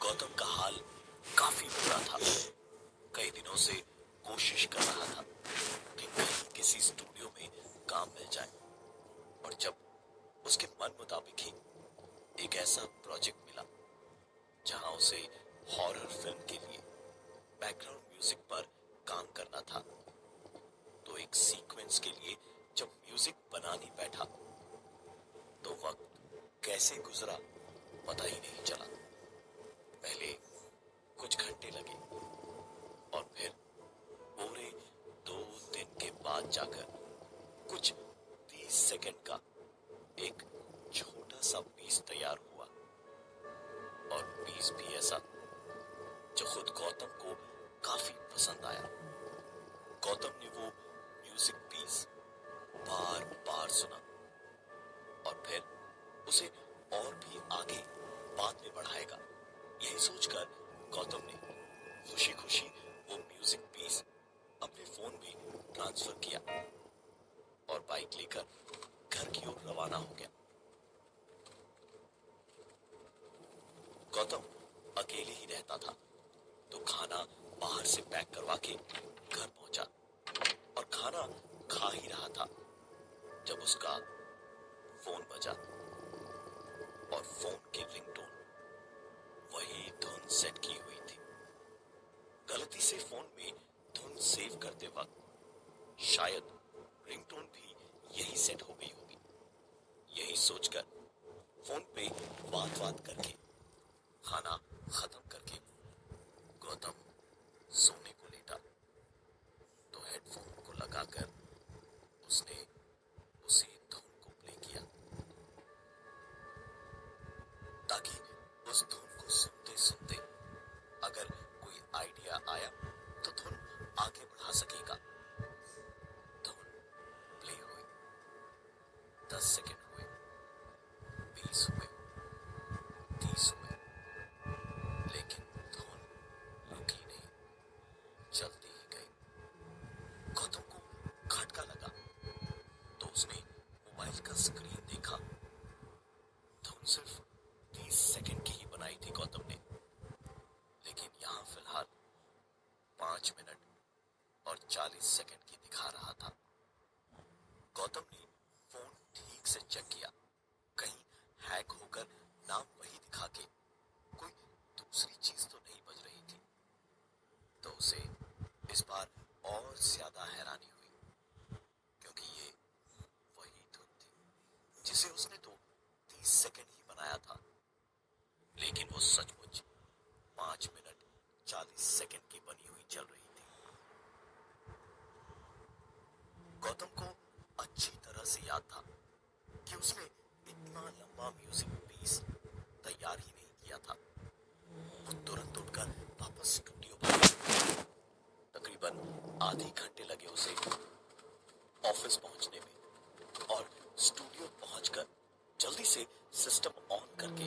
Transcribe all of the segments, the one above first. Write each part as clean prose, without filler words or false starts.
गौतम का हाल काफी बुरा था। कई दिनों से कोशिश कर रहा था कि कहीं किसी स्टूडियो में काम मिल जाए, और जब उसके मन मुताबिक ही एक ऐसा प्रोजेक्ट मिला जहां उसे हॉरर फिल्म के लिए बैकग्राउंड म्यूजिक पर काम करना था, तो एक सीक्वेंस के लिए जब म्यूजिक बनाने बैठा तो वक्त कैसे गुजरा पता ही नहीं चला। पहले कुछ घंटे लगे और फिर पूरे 2 दिन के बाद जाकर कुछ 30 सेकंड का एक छोटा सा पीस तैयार हुआ, और पीस भी ऐसा जो खुद गौतम को काफी पसंद आया। गौतम ने वो म्यूजिक पीस बार बार सुना और फिर उसे और भी आगे बाद में बढ़ाएगा, यही सोचकर गौतम ने खुशी खुशी वो म्यूजिक पीस अपने फोन में ट्रांसफर किया और बाइक लेकर घर की ओर रवाना हो गया। गौतम अकेले ही रहता था, तो खाना बाहर से पैक करवा के घर पहुंचा और खाना खा ही रहा था जब उसका फोन बजा, और फोन की रिंगटोन वही धुन सेट की हुई थी। गलती से फोन में धुन सेव करते वक्त शायद रिंगटोन भी यही सेट हो गई होगी। यही सोचकर फोन पे बात करके खाना खत्म करके गौतम सोने को लेटा, तो हेडफोन को लगाकर उसने उसी धुन को प्ले किया ताकि उस धुन को सुनते सुनते अगर कोई आइडिया आया तो धुन आगे बढ़ा सकेगा। धुन प्ले हुई, 10 सेकंड हुए, 20 हुए, 30 हुए, लेकिन धुन रुकी नहीं, चलती ही गई। गौतम को खटका लगा तो उसने मोबाइल का स्क्रीन देखा। धुन सिर्फ 30 सेकंड की ही बनाई थी गौतम ने, लेकिन यहां फिलहाल 5 मिनट और 40 सेकंड की दिखा रहा था। गौतम ने फोन ठीक से चेक किया, कहीं हैक होकर नाम वही दिखा के कोई दूसरी चीज तो नहीं बज रही थी। तो उसे इस बार और ज्यादा हैरानी हुई, क्योंकि ये वही धुन थी जिसे उसने तो 30 सेकंड ही बनाया था, लेकिन वो सचमुच 5 मिनट 40 सेकंड की बनी हुई चल रही थी। गौतम को अच्छी तरह से याद था कि उसने इतना लंबा म्यूजिक पीस तैयार ही नहीं किया था। वो तुरंत उठकर वापस स्टूडियो पर गया। तकरीबन आधे घंटे लगे उसे ऑफिस पहुंचने में, और स्टूडियो पहुंचकर जल्दी से सिस्टम ऑन करके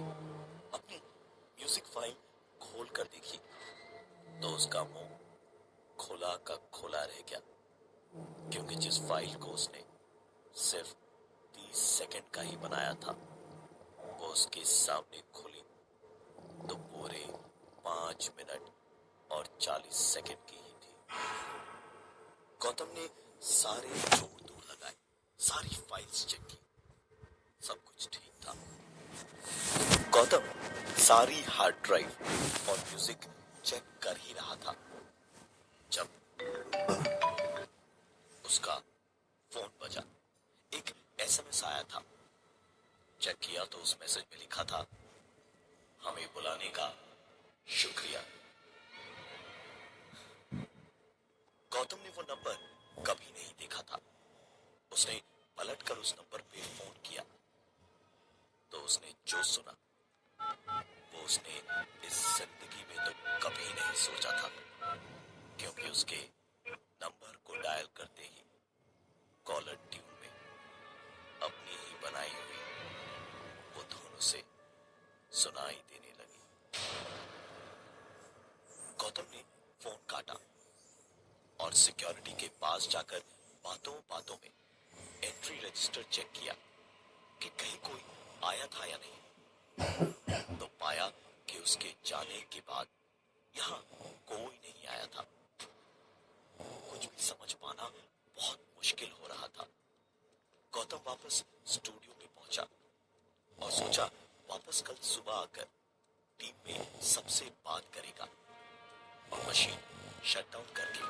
अपनी म्यूजिक फाइल खोल कर देखी तो उसका मुंह खोला का खोला रह गया, क्योंकि जिस फाइल को उसने सिर्फ 30 सेकंड का ही बनाया था वो उसके सामने खुली तो पूरे 5 मिनट और 40 सेकंड की ही थी। गौतम ने सारे जोड़ तोड़ लगाए, सारी फाइल्स चेक की, सब कुछ ठीक था। गौतम सारी हार्ड ड्राइव और म्यूजिक चेक कर ही रहा था जब उसका फोन बजा। एक एसएमएस आया था। चेक किया तो उस मैसेज में लिखा था, हमें बुलाने का शुक्रिया। गौतम ने वो नंबर कभी नहीं देखा था। उसने पलटकर उस नंबर पे फोन किया तो उसने जो सुना वो उसने इस जिंदगी में तो कभी नहीं सोचा था, क्योंकि उसके नंबर को डायल करते ही कॉलर ट्यून में अपनी ही बनाई हुई वो धुन उसे सुनाई देने लगी। गौतम ने फोन काटा और सिक्योरिटी के पास जाकर बातों बातों में एंट्री रजिस्टर चेक किया कि कहीं कोई आया था या नहीं, तो पाया कि उसके जाने के बाद यहाँ कोई नहीं आया था। कुछ भी समझ पाना बहुत मुश्किल हो रहा था। गौतम वापस स्टूडियो में पहुंचा और सोचा वापस कल सुबह आकर टीम में सबसे बात करेगा और मशीन शटडाउन करके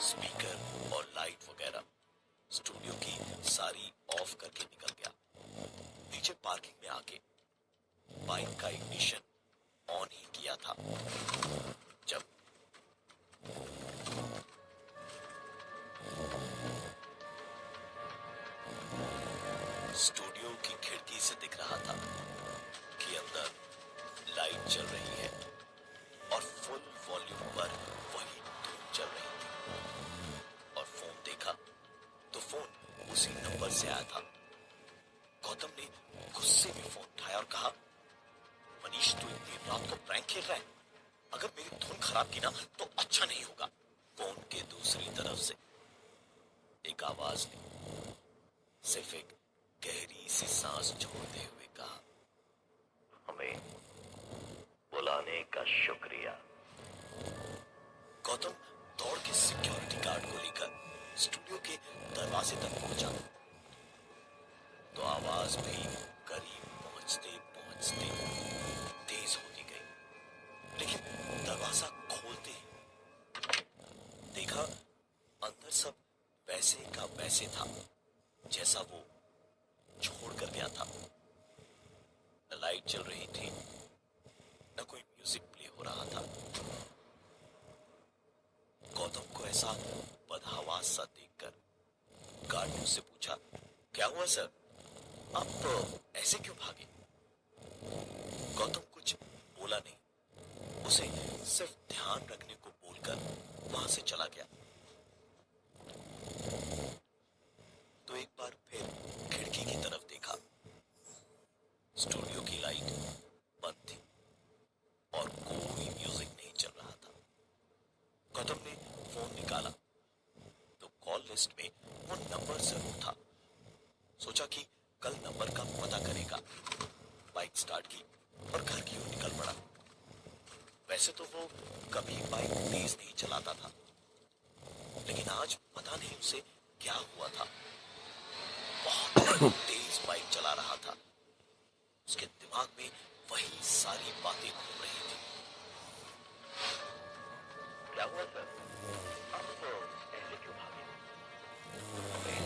स्पीकर और लाइट वगैरह स्टूडियो की सारी ऑफ करके निकल गया। नीचे पार्किंग में आके बाइक का इग्निशन ऑन ही किया था जब स्टूडियो की खिड़की से दिख रहा था कि अंदर लाइट चल रही है और फुल वॉल्यूम पर वही धूम चल रही थी। और फोन देखा तो फोन उसी नंबर से आया था। गौतम ने गुस्से में फोन उठाया और कहा, मनीष तू इतनी रात को प्रैंक खेल रहा है? अगर मेरी धुन खराब की ना तो अच्छा नहीं होगा। फोन के दूसरी तरफ से एक आवाज ने सिर्फ एक गहरी सी सांस छोड़ते हुए कहा, हमें बुलाने का शुक्रिया। गौतम दौड़ के सिक्योरिटी गार्ड को लेकर स्टूडियो के दरवाजे तक पहुंचा तो आवाज भी करीब पहुंचते पहुंचते तेज होती गई। लेकिन दरवाजा खोलते ही देखा अंदर सब वैसे का वैसे था जैसा वो छोड़ कर गया था। न लाइट चल रही थी, न कोई म्यूजिक प्ले हो रहा था। गौतम को ऐसा बदहवास सा देखकर गार्ड ने उससे पूछा, क्या हुआ सर, आप ऐसे क्यों भागे? गौतम कुछ बोला नहीं, उसे सिर्फ ध्यान रखने को बोलकर वहां से चला गया। तो एक बार फिर खिड़की की तरफ देखा। स्टूडियो की लाइट बंद थी और कोई म्यूजिक नहीं चल रहा था। गौतम ने फोन निकाला तो कॉल लिस्ट में वो नंबर जरूर था। सोचा कि कल नंबर का पता करेगा। बाइक स्टार्ट की और घर की ओर निकल पड़ा। वैसे तो वो कभी बाइक तेज नहीं चलाता था, लेकिन आज पता नहीं उसे क्या हुआ था, बहुत तेज बाइक चला रहा था। उसके दिमाग में वही सारी बातें घूम रही थी। क्या हुआ सर, आप ऐसे क्यों भागे? हमें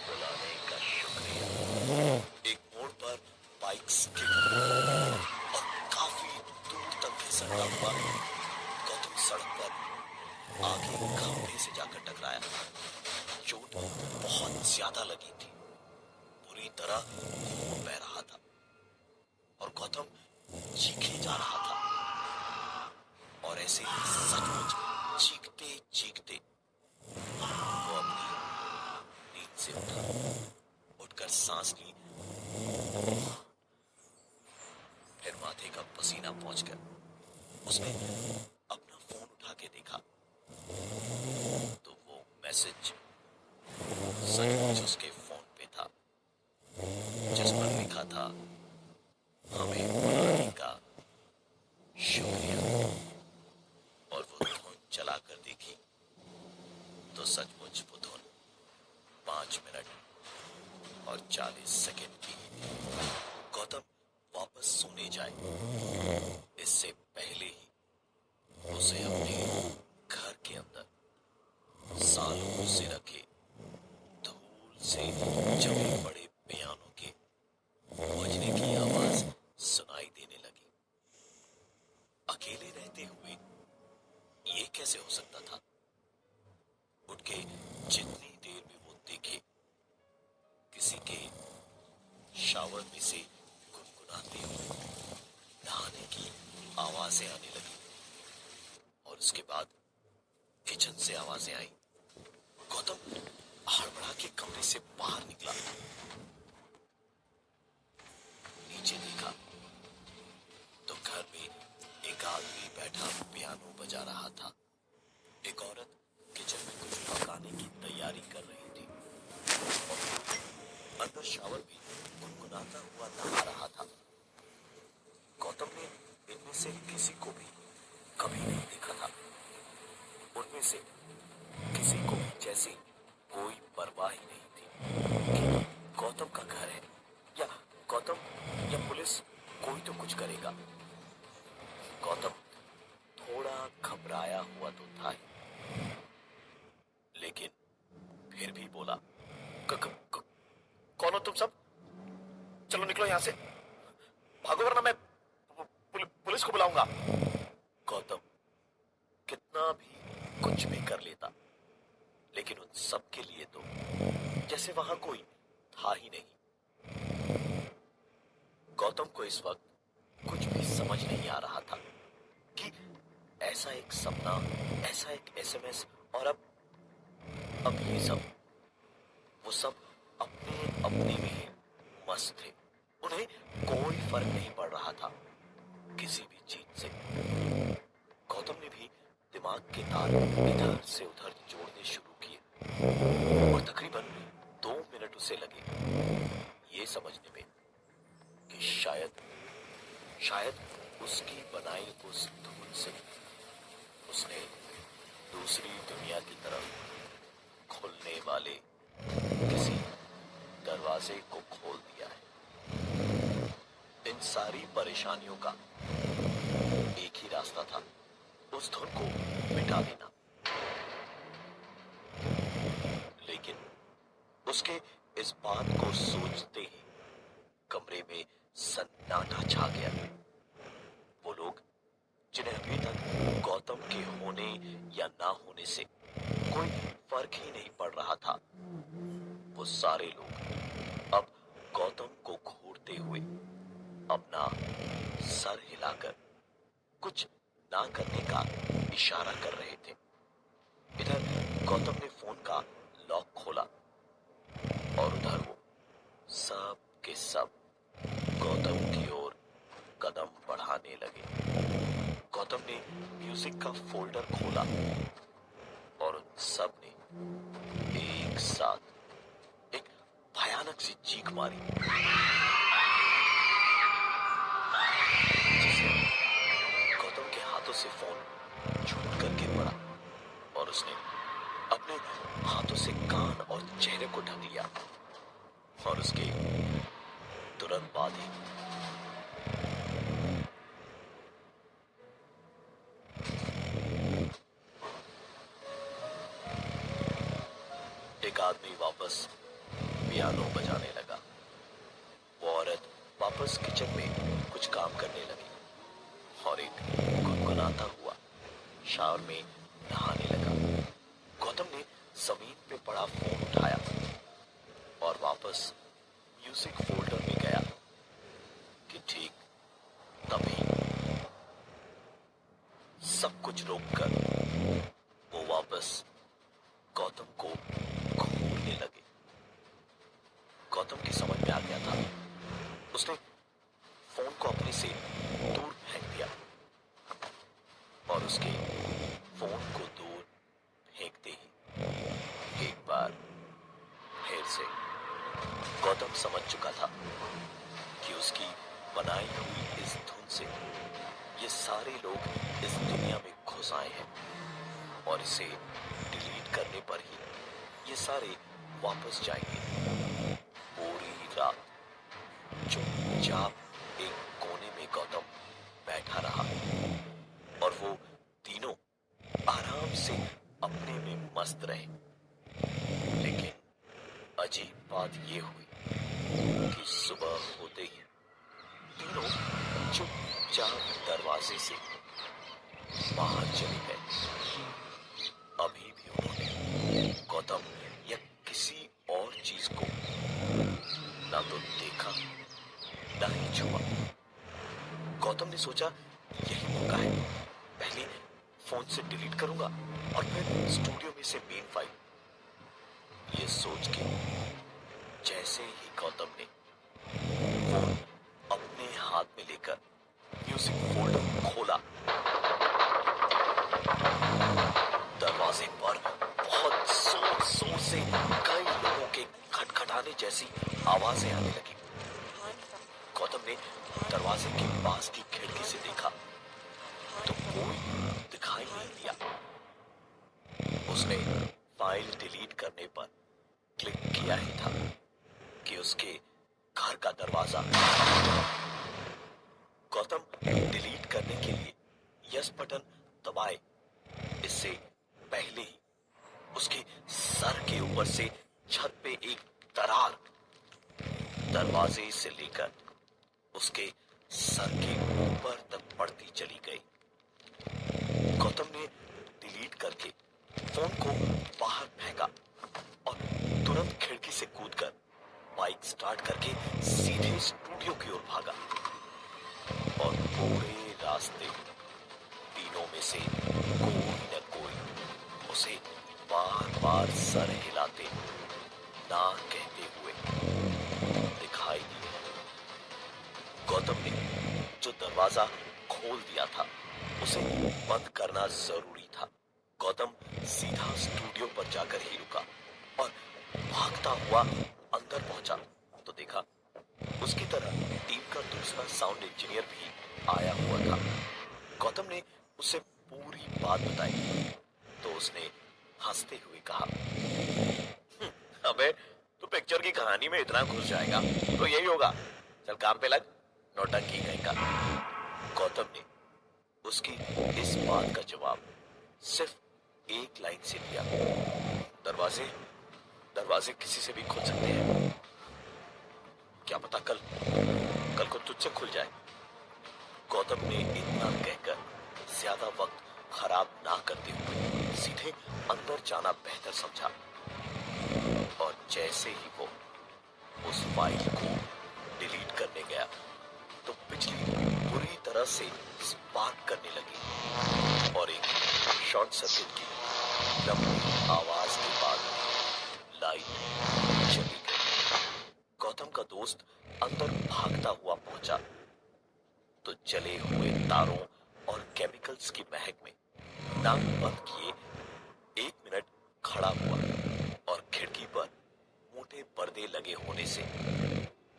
बुलाने का शुक्रिया। एक मोड़ पर बाइक स्किड और काफी दूर तक फिसलता हुआ गौतम सड़क पर आगे खंभे से जाकर टकराया। चोट बहुत ज्यादा लगी थी, बुरी तरह खून बह रहा था और गौतम चीखे जा रहा था। और ऐसे ही सचमुच चीखते चीखते वो अपनी नींद से उठा, उठकर सांस ली, फिर माथे का पसीना पहुंचकर उसने अपना फोन उठा के देखा तो वो मैसेज सचमुच उसके फोन पे था, जिस पर लिखा था, हमें बुलाने का शुक्रिया। और वो धुन चला कर देखी तो सचमुच वो धुन 5 मिनट और 40 सेकंड की थी। गौतम वापस सोने जाए इससे पहले ही उसे अपने घर के अंदर सालों से रखे धूल से जमे पड़े पियानो के बजने की आवाज सुनाई देने लगी। अकेले रहते हुए ये कैसे हो सकता था? उठ के जितनी देर में वो देखे, किसी के शावर में से गुनगुनाते हुए नहाने की आवाजें आने लगी और उसके बाद किचन से आवाजें आई। गौतम हड़बड़ा के कमरे से बाहर निकला, नीचे देखा तो घर में एक आदमी बैठा पियानो बजा रहा था। एक औरत किचन में कुछ पकाने की तैयारी कर रही थी और अंदर शावर में गुनगुनाता हुआ नहा रहा था। गौतम ने से किसी को भी कभी नहीं देखा था। उनमें से किसी को भी जैसे कोई परवाह ही नहीं थी कि गौतम का घर है या गौतम या पुलिस कोई तो कुछ करेगा। गौतम थोड़ा घबराया हुआ तो था ही, लेकिन फिर भी बोला, कौन हो तुम सब? चलो निकलो यहां से, भागो वरना मैं पुलिस को बुलाऊंगा। गौतम कितना भी कुछ भी कर लेता, लेकिन उन सब के लिए तो जैसे वहां कोई था ही नहीं। गौतम को इस वक्त कुछ भी समझ नहीं आ रहा था कि ऐसा एक सपना, ऐसा एक एसएमएस और अब ये सब, वो सब अपने अपने में ही मस्त थे। उन्हें कोई फर्क नहीं पड़ रहा था किसी भी चीज से। गौतम ने भी दिमाग के तार इधर से उधर जोड़ने शुरू किए और तकरीबन 2 मिनट उसे लगे ये समझने में कि शायद उसकी बनाई उस धुन से उसने दूसरी दुनिया की तरफ खुलने वाले किसी दरवाजे को खोल दिया है। इन सारी परेशानियों का एक ही रास्ता था, उस धुन को मिटा देना। लेकिन उसके इस बात को सोचते ही कमरे में सन्नाटा छा गया। वो लोग जिन्हें अभी तक गौतम के होने या ना होने से कोई फर्क ही नहीं पड़ रहा था, वो सारे लोग अब गौतम को घूरते हुए अपना सर हिलाकर कुछ ना करने का इशारा कर रहे थे। इधर गौतम ने फोन का लॉक खोला और उधर वो सब के सब गौतम की ओर कदम बढ़ाने लगे। गौतम ने म्यूजिक का फोल्डर खोला और उन सब ने एक साथ एक भयानक सी चीख मारी, जिससे गौतम के हाथों से फोन छूट कर गिर पड़ा और उसने अपने हाथों से कान और चेहरे को ढक लिया। और उसके तुरंत बाद ही एक आदमी वापस पियानो बजाने लगा। वो औरत वापस किचन में कुछ काम करने लगी और एक गुनगुनाता हुआ शावर में नहाने लगा। गौतम ने जमीन पे पड़ा फोन उठाया और वापस म्यूजिक फोल्डर में गया कि ठीक तभी सब कुछ रोककर वो वापस गौतम को घूरने लगे। गौतम की समझ में आ गया था। उसने फोन को अपने से दूर फेंक दिया और उसके फोन को दूर फेंकते ही एक बार फिर से गौतम समझ चुका था कि उसकी बनाई हुई इस धुन से ये सारे लोग इस दुनिया में घुस आए हैं और इसे डिलीट करने पर ही ये सारे वापस जाएंगे। पूरी रात चुपचाप एक कोने में गौतम बैठा रहा और वो तीनों आराम से अपने में मस्त रहे। लेकिन अजीब बात ये हुई कि सुबह होते ही तीनों चुपचाप दरवाजे से बाहर चले गए। अभी भी उन्होंने गौतम या किसी और चीज को ना तो देखा ना ही छुआ। गौतम ने सोचा यही मौका है, पहले फोन से डिलीट करूंगा और फिर स्टूडियो में से मेन फाइल। ये सोच के जैसे ही गौतम ने फोन अपने हाथ में लेकर म्यूजिक फोल्डर खोला, दरवाजे पर बहुत जोर जोर से कई लोगों के खटखटाने जैसी आवाजें आने लगी। गौतम ने दरवाजे के पास की खिड़की से देखा करने पर क्लिक किया ही था कि उसके घर का दरवाजा गौतम डिलीट करने के लिए यस बटन दबाए इससे पहले ही उसके सर के ऊपर से छत पे एक दरार दरवाजे से लेकर उसके सर के ऊपर तक पड़ती चली गई। गौतम ने डिलीट करके फोन को बाहर फेंका और तुरंत खिड़की से कूदकर बाइक स्टार्ट करके सीधे स्टूडियो की ओर भागा और पूरे रास्ते तीनों में से कोई न कोई उसे बार बार सर हिलाते ना कहते हुए दिखाई दिए। गौतम ने जो दरवाजा खोल दिया था उसे बंद करना जरूरी था। गौतम सीधा स्टूडियो पर जाकर ही रुका और भागता हुआ अंदर पहुंचा तो देखा उसकी तरह टीम का दूसरा साउंड इंजीनियर भी आया हुआ था। गौतम ने उसे पूरी बात बताई तो उसने हंसते हुए कहा, अबे तू पिक्चर की कहानी में इतना घुस जाएगा तो यही होगा, चल काम पे लग, नौटंकी कहेगा। गौतम ने उसकी इस बात का जवाब सिर्फ एक लाइन से दिया, दरवाजे दरवाजे किसी से भी खुल सकते हैं, क्या पता कल को तुझसे खुल जाए। गौतम ने इतना कहकर ज्यादा वक्त खराब ना करते हुए सीधे अंदर जाना बेहतर समझा और जैसे ही वो उस फाइल को डिलीट करने गया तो बिजली बुरी तरह से स्पार्क करने लगी और एक शॉर्ट सर्किट की लंबी आवाज के बाद लाइट चली गई। गौतम का दोस्त अंदर भागता हुआ पहुंचा तो जले हुए तारों और केमिकल्स की महक में नाक बंद किए 1 मिनट खड़ा हुआ और खिड़की पर मोटे पर्दे लगे होने से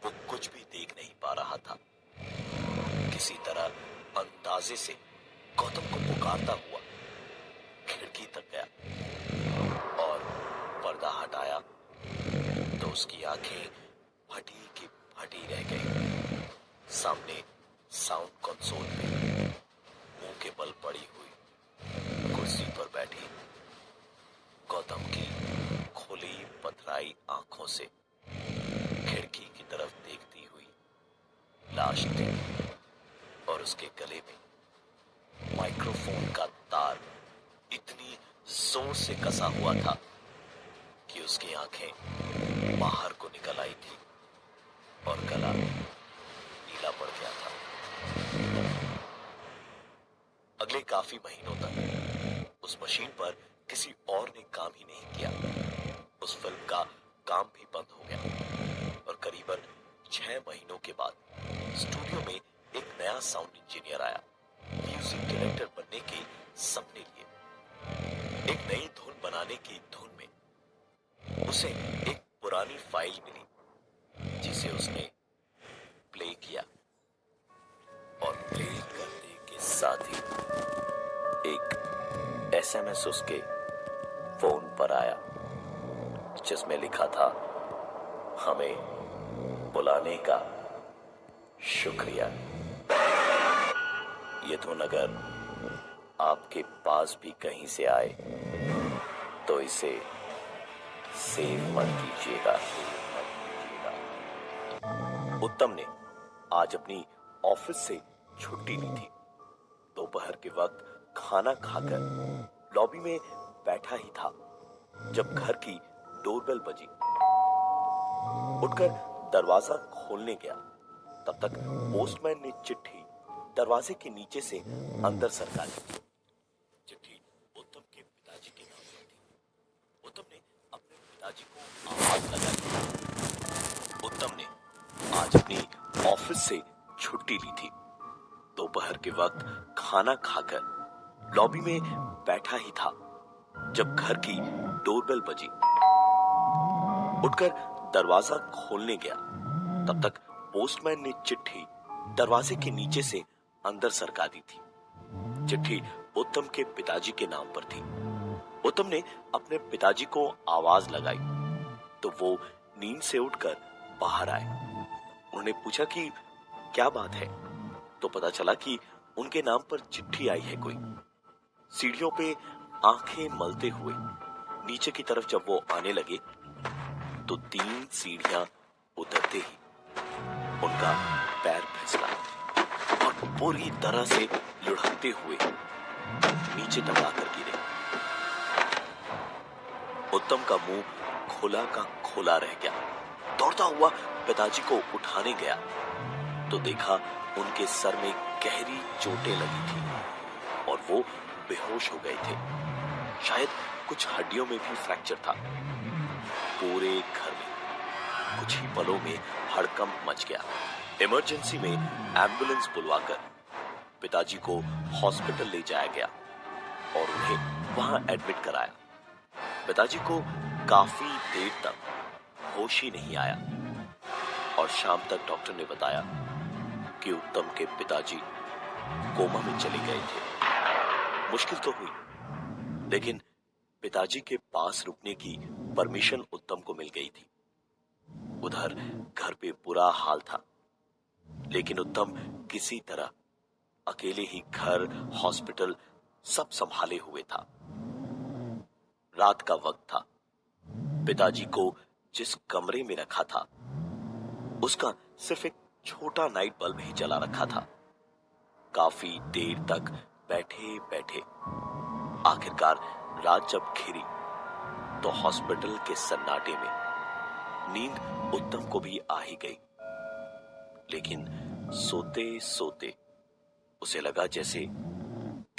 वो कुछ भी देख नहीं पा रहा था। किसी तरह अंदाजे से गौतम को पुकारता हुआ खिड़की तक गया और पर्दा हटाया तो उसकी आंखें फटी की फटी रह गई। सामने साउंड कंसोल में मुंह के बल पड़ी हुई कुर्सी पर बैठी गौतम की खुली पथराई आंखों से खिड़की की तरफ देखती हुई लाश थी और उसके गले में माइक्रोफोन का तार इतनी जोर से कसा हुआ था कि उसकी आंखें बाहर को निकल आई थी और गला नीला पड़ गया था। अगले काफी महीनों तक उस मशीन पर किसी और ने काम ही नहीं किया। उस फिल्म का काम भी बंद हो गया और करीबन 6 महीनों के बाद स्टूडियो में एक नया साउंड इंजीनियर आया म्यूजिक डायरेक्टर बनने के सपने लिए। एक नई धुन बनाने की धुन में उसे एक पुरानी फाइल मिली जिसे उसने प्ले किया और प्ले करने के साथ ही एक एसएमएस उसके फोन पर आया जिसमें लिखा था, हमें बुलाने का शुक्रिया। ये धुन अगर आपके पास भी कहीं से आए तो इसे सेव मत कीजिएगा। उत्तम ने आज अपनी ऑफिस से छुट्टी ली थी। दोपहर के वक्त खाना खाकर लॉबी में बैठा ही था जब घर की डोरबेल बजी। उठकर दरवाजा खोलने गया तब तक पोस्टमैन ने चिट्ठी दरवाजे के नीचे से अंदर सरका दी। चिट्ठी उत्तम के पिताजी के नाम पर थी। उत्तम ने अपने पिताजी को आवाज लगाई। उत्तम ने आज अपनी ऑफिस से छुट्टी ली थी। दोपहर के वक्त खाना खाकर लॉबी में बैठा ही था जब घर की डोरबेल बजी। उठकर दरवाजा खोलने गया तब तक पोस्टमैन ने चिट्ठी दरवाजे के नीचे से अंदर सरका दी थी। चिट्ठी उत्तम के पिताजी के नाम पर थी। उत्तम ने अपने पिताजी को आवाज लगाई तो वो नींद से उठकर बाहर आए। उन्होंने पूछा कि क्या बात है, तो पता चला कि उनके नाम पर चिट्ठी आई है कोई। सीढ़ियों पे आंखें मलते हुए नीचे की तरफ जब वो आने लगे तो 3 सीढ़ियां उतरते ही उनका पैर फिसला और पूरी तरह से लुढ़कते हुए नीचे टकरा कर गिरे। उत्तम का मुंह खोला का खोला रह गया। दौड़ता हुआ पिताजी को उठाने गया तो देखा उनके सर में गहरी चोटें लगी थी और वो बेहोश हो गए थे। शायद कुछ हड्डियों में भी फ्रैक्चर था। पूरे घर में कुछ ही पलों में हड़कंप मच गया। इमरजेंसी में एम्बुलेंस बुलवाकर पिताजी को हॉस्पिटल ले जाया गया और उन्हें वहां एडमिट कराया। पिताजी को काफी देर तक होश ही नहीं आया और शाम तक डॉक्टर ने बताया कि उत्तम के पिताजी कोमा में चले गए थे। मुश्किल तो हुई, लेकिन पिताजी के पास रुकने की परमिशन उत्तम को मिल गई थी। उधर घर पे बुरा हाल था, लेकिन उत्तम किसी तरह अकेले ही घर, हॉस्पिटल सब संभाले हुए था। रात का वक्त था। पिताजी को जिस कमरे में रखा था उसका सिर्फ एक छोटा नाइट बल्ब ही जला रखा था। काफी देर तक बैठे बैठे आखिरकार रात जब घिरी तो हॉस्पिटल के सन्नाटे में नींद उत्तम को भी आ ही गई। लेकिन सोते सोते उसे लगा जैसे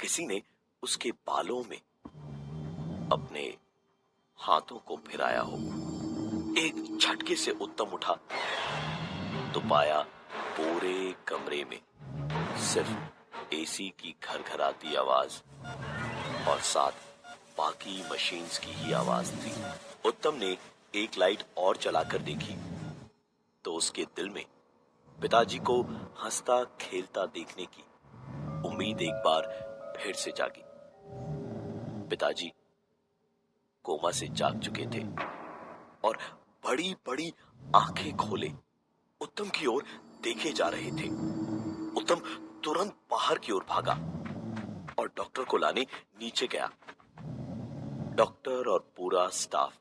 किसी ने उसके बालों में अपने हाथों को फिराया हो। एक झटके से उत्तम उठा तो पाया पूरे कमरे में सिर्फ एसी की घरघराती आवाज और साथ बाकी मशीन्स की ही आवाज थी। उत्तम ने एक लाइट और जलाकर देखी तो उसके दिल में पिताजी को हंसता खेलता देखने की उम्मीद एक बार फिर से जागी। पिताजी कोमा से जाग चुके थे और बड़ी बड़ी आंखें खोले उत्तम की ओर देखे जा रहे थे। उत्तम तुरंत बाहर की ओर भागा और डॉक्टर को लाने नीचे गया। डॉक्टर और पूरा स्टाफ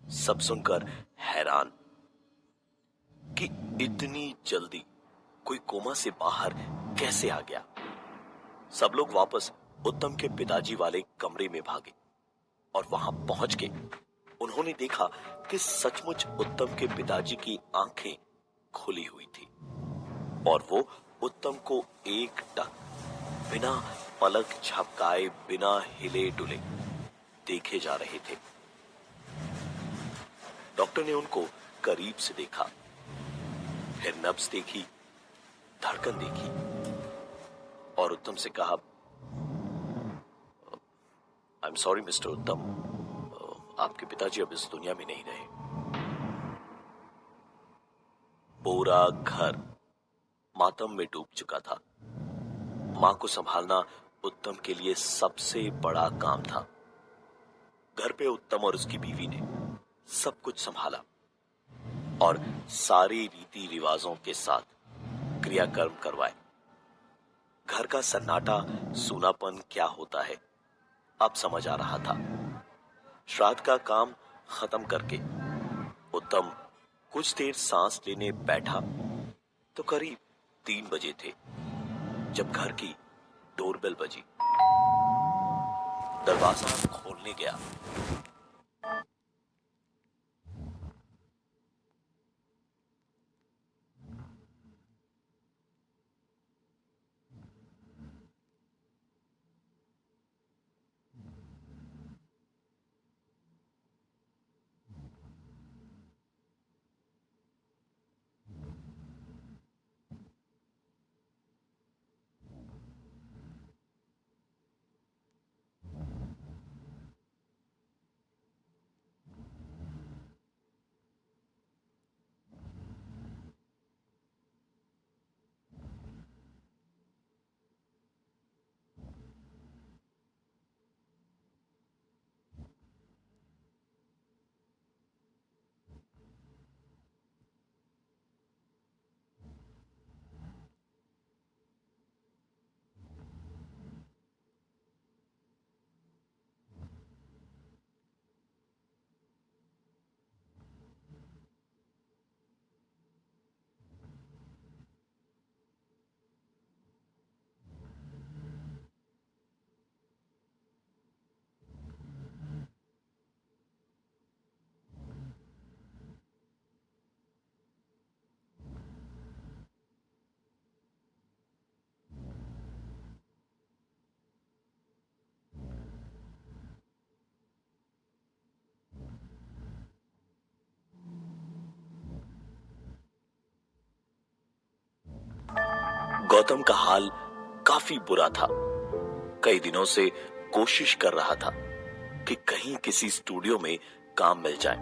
सब सुनकर हैरान कि इतनी जल्दी कोई कोमा से बाहर कैसे आ गया। सब लोग वापस उत्तम के पिताजी वाले कमरे में भागे और वहां पहुंच के उन्होंने देखा कि सचमुच उत्तम के पिताजी की आंखें खुली हुई थी और वो उत्तम को एकटक बिना पलक झपकाए, बिना हिले डुले देखे जा रहे थे। डॉक्टर ने उनको करीब से देखा, फिर नब्ज देखी, धड़कन देखी और उत्तम से कहा, आई एम सॉरी मिस्टर उत्तम, आपके पिताजी अब इस दुनिया में नहीं रहे। पूरा घर मातम में डूब चुका था। मां को संभालना उत्तम के लिए सबसे बड़ा काम था। घर पे उत्तम और उसकी बीवी ने सब कुछ संभाला और सारे रीति रिवाजों के साथ क्रियाकर्म करवाए। घर का सन्नाटा, सूनापन क्या होता है अब समझ आ रहा था। श्राद्ध का काम खत्म करके उत्तम कुछ देर सांस लेने बैठा तो करीब 3 बजे थे जब घर की डोरबेल बजी। दरवाजा खोलने गया गौतम का हाल काफी बुरा था। कई दिनों से कोशिश कर रहा था कि कहीं किसी स्टूडियो में काम मिल जाए,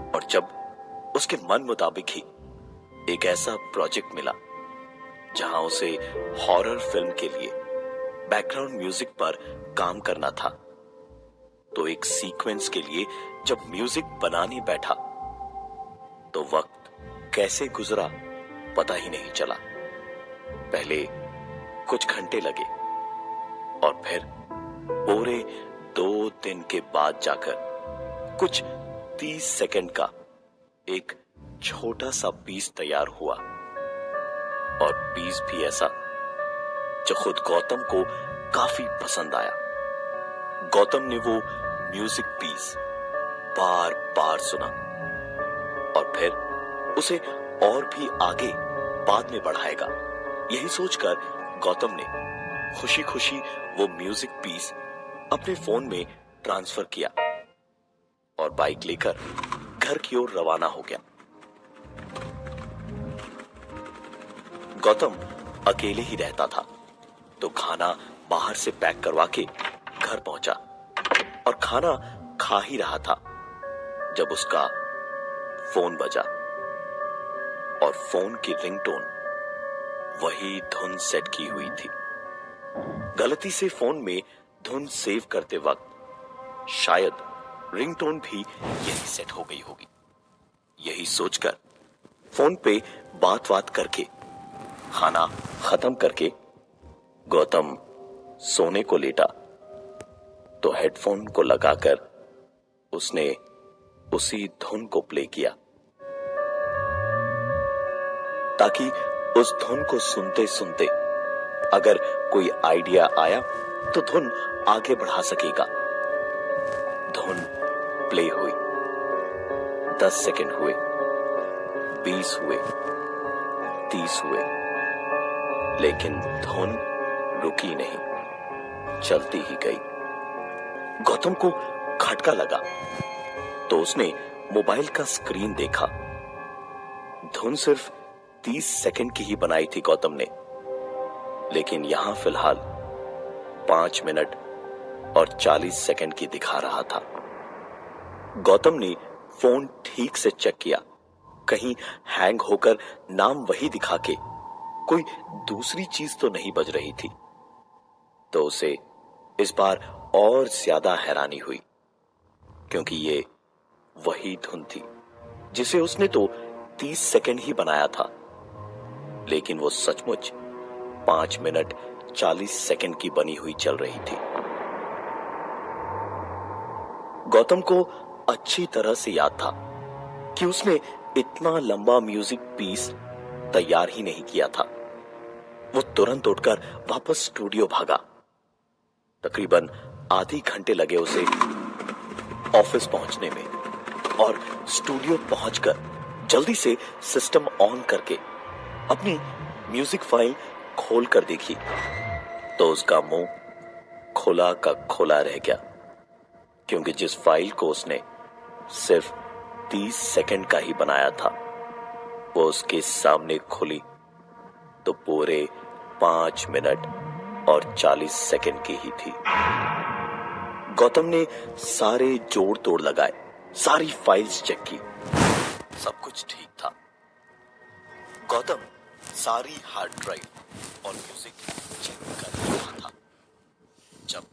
और जब उसके मन मुताबिक ही एक ऐसा प्रोजेक्ट मिला जहां उसे हॉरर फिल्म के लिए बैकग्राउंड म्यूजिक पर काम करना था, तो एक सीक्वेंस के लिए जब म्यूजिक बनाने बैठा तो वक्त कैसे गुजरा पता ही नहीं चला। पहले कुछ घंटे लगे और फिर पूरे 2 दिन के बाद जाकर कुछ 30 सेकंड का एक छोटा सा पीस तैयार हुआ, और पीस भी ऐसा जो खुद गौतम को काफी पसंद आया। गौतम ने वो म्यूजिक पीस बार बार सुना और फिर उसे और भी आगे बाद में बढ़ाएगा। यही सोचकर गौतम ने खुशी खुशी वो म्यूजिक पीस अपने फोन में ट्रांसफर किया और बाइक लेकर घर की ओर रवाना हो गया। गौतम अकेले ही रहता था, तो खाना बाहर से पैक करवा के घर पहुंचा और खाना खा ही रहा था जब उसका फोन बजा, और फोन की रिंगटोन वही धुन सेट की हुई थी। गलती से फोन में धुन सेव करते वक्त शायद रिंगटोन भी यही सेट हो गई होगी। यही सोचकर फोन पे बात करके खाना खत्म करके गौतम सोने को लेटा, तो हेडफोन को लगाकर उसने उसी धुन को प्ले किया ताकि उस धुन को सुनते सुनते अगर कोई आइडिया आया तो धुन आगे बढ़ा सकेगा। धुन प्ले हुई, 10 सेकंड हुए, 20 हुए, 30 हुए, लेकिन धुन रुकी नहीं, चलती ही गई। गौतम को खटका लगा तो उसने मोबाइल का स्क्रीन देखा। धुन सिर्फ 30 सेकंड की ही बनाई थी गौतम ने, लेकिन यहां फिलहाल 5 मिनट और 40 सेकंड की दिखा रहा था। गौतम ने फोन ठीक से चेक किया, कहीं हैंग होकर नाम वही दिखा के कोई दूसरी चीज तो नहीं बज रही थी। तो उसे इस बार और ज्यादा हैरानी हुई, क्योंकि ये वही धुन थी जिसे उसने तो 30 सेकंड ही बनाया था, लेकिन वो सचमुच 5 मिनट 40 सेकंड की बनी हुई चल रही थी। गौतम को अच्छी तरह से याद था कि उसने इतना लंबा म्यूजिक पीस तैयार ही नहीं किया था। वो तुरंत उठकर वापस स्टूडियो भागा। तकरीबन आधी घंटे लगे उसे ऑफिस पहुंचने में, और स्टूडियो पहुंचकर जल्दी से सिस्टम ऑन करके अपनी म्यूजिक फाइल खोल कर देखी तो उसका मुंह खुला का खुला रह गया, क्योंकि जिस फाइल को उसने सिर्फ 30 सेकंड का ही बनाया था वो उसके सामने खुली तो पूरे 5 मिनट और 40 सेकंड की ही थी। गौतम ने सारे जोड़ तोड़ लगाए, सारी फाइल्स चेक की, सब कुछ ठीक था। गौतम सारी हार्ड ड्राइव और म्यूजिक चेक कर रहा था जब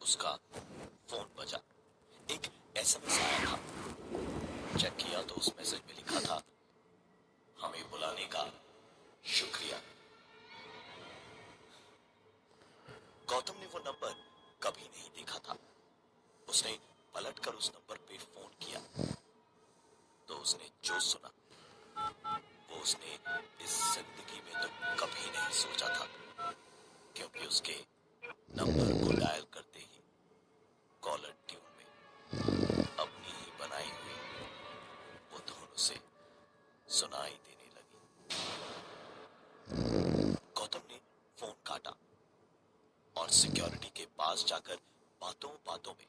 उसका फोन बजा। एक एसएमएस आया था। चेक किया तो उस मैसेज में लिखा था, हमें बुलाने का शुक्रिया। गौतम ने वो नंबर कभी नहीं देखा था। उसने पलटकर उस नंबर पे फोन किया तो उसने जो सुना वो उसने इस जिंदगी में तो कभी नहीं सोचा था, क्योंकि उसके नंबर को डायल करते ही कॉलर ट्यून में अपनी ही बनाई हुई वो धुन उसे सुनाई देने लगी। गौतम ने फोन काटा और सिक्योरिटी के पास जाकर बातों बातों में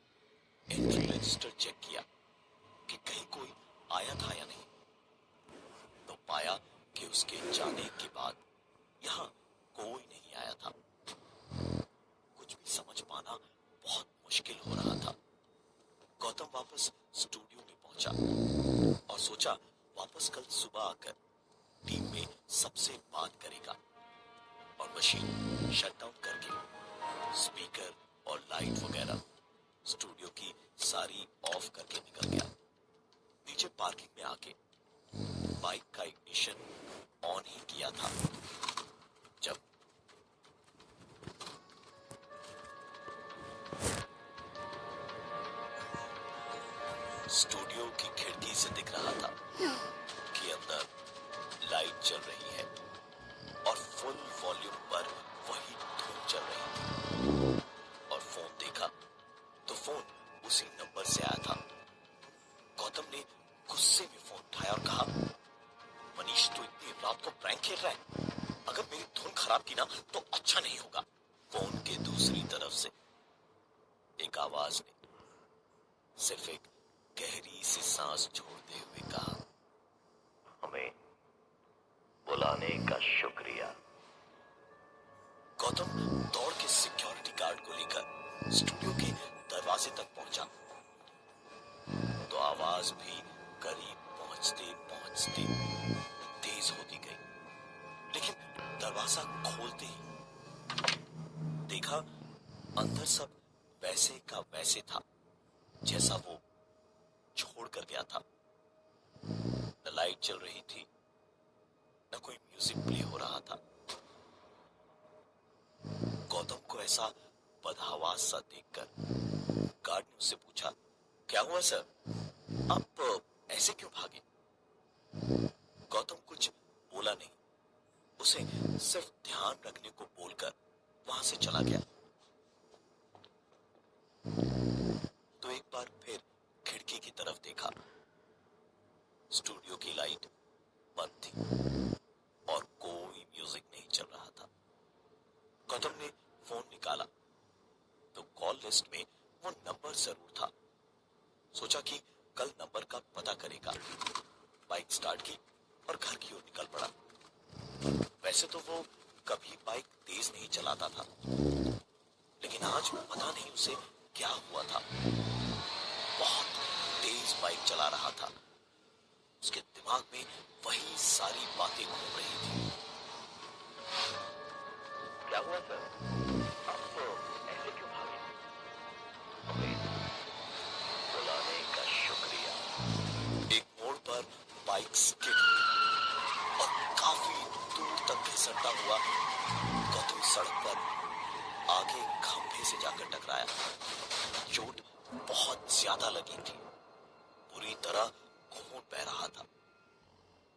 एंट्री रजिस्टर चेक किया कि कहीं कोई आया था या नहीं, तो पाया कि उसके जाने के बाद यहाँ कोई नहीं आया था। कुछ भी समझ पाना बहुत मुश्किल हो रहा था। गौतम वापस स्टूडियो में पहुंचा और सोचा वापस कल सुबह आकर टीम में सबसे बात करेगा और मशीन शट डाउन करके स्पीकर और लाइट वगैरह स्टूडियो की सारी ऑफ करके निकल गया। नीचे पार्किंग में आके बाइक का इग्निशन ऑन ही किया था जब स्टूडियो की खिड़की से दिख रहा था कि अंदर लाइट चल रही है और फुल वॉल्यूम पर वही धूम चल रही थी। और फोन देखा तो फोन उसी नंबर से आया था। गौतम ने गुस्से में फोन उठाया और कहा, मनीष तू इतनी रात को प्रैंक खेल रहा है? अगर मेरी धुन खराब की ना तो अच्छा नहीं होगा। फोन के दूसरी तरफ से एक आवाज ने सिर्फ एक गहरी सी सांस छोड़ते हुए कहा, हमें बुलाने का शुक्रिया। गौतम दौड़ के सिक्योरिटी गार्ड को लेकर स्टूडियो के दरवाजे तक पहुंचा तो आवाज भी करीब पहुंचते पहुंचते तेज होती गई। लेकिन दरवाजा खोलते ही देखा अंदर सब वैसे का वैसे था जैसा वो छोड़ कर गया था। न लाइट चल रही थी, न कोई म्यूजिक प्ले हो रहा था। गौतम को ऐसा बदहवास सा देखकर गार्ड ने उससे पूछा, क्या हुआ सर, आप ऐसे क्यों भागे? गौतम कुछ बोला नहीं, उसे सिर्फ ध्यान रखने को बोलकर वहां से चला गया। तो एक बार फिर खिड़की की तरफ देखा। स्टूडियो की लाइट बंद थी और कोई म्यूजिक नहीं चल रहा था। गौतम ने फोन निकाला तो कॉल लिस्ट में वो नंबर जरूर था। सोचा कि कल नंबर का पता करेगा। बाइक स्टार्ट की और घर की ओर निकल पड़ा। वैसे तो वो कभी बाइक तेज नहीं चलाता था, लेकिन आज पता नहीं उसे क्या हुआ था, बहुत तेज बाइक चला रहा था। उसके दिमाग में वही सारी बातें घूम रही थी। क्या हुआ सर, आप ऐसे क्यों भागे? हमें बुलाने का शुक्रिया। एक मोड़ पर बाइक स्किड हुई और काफी दूर तक घिसटता हुआ गौतम सड़क पर आगे खंभे से जाकर टकराया। चोट बहुत ज्यादा लगी थी, पूरी तरह खून बह रहा था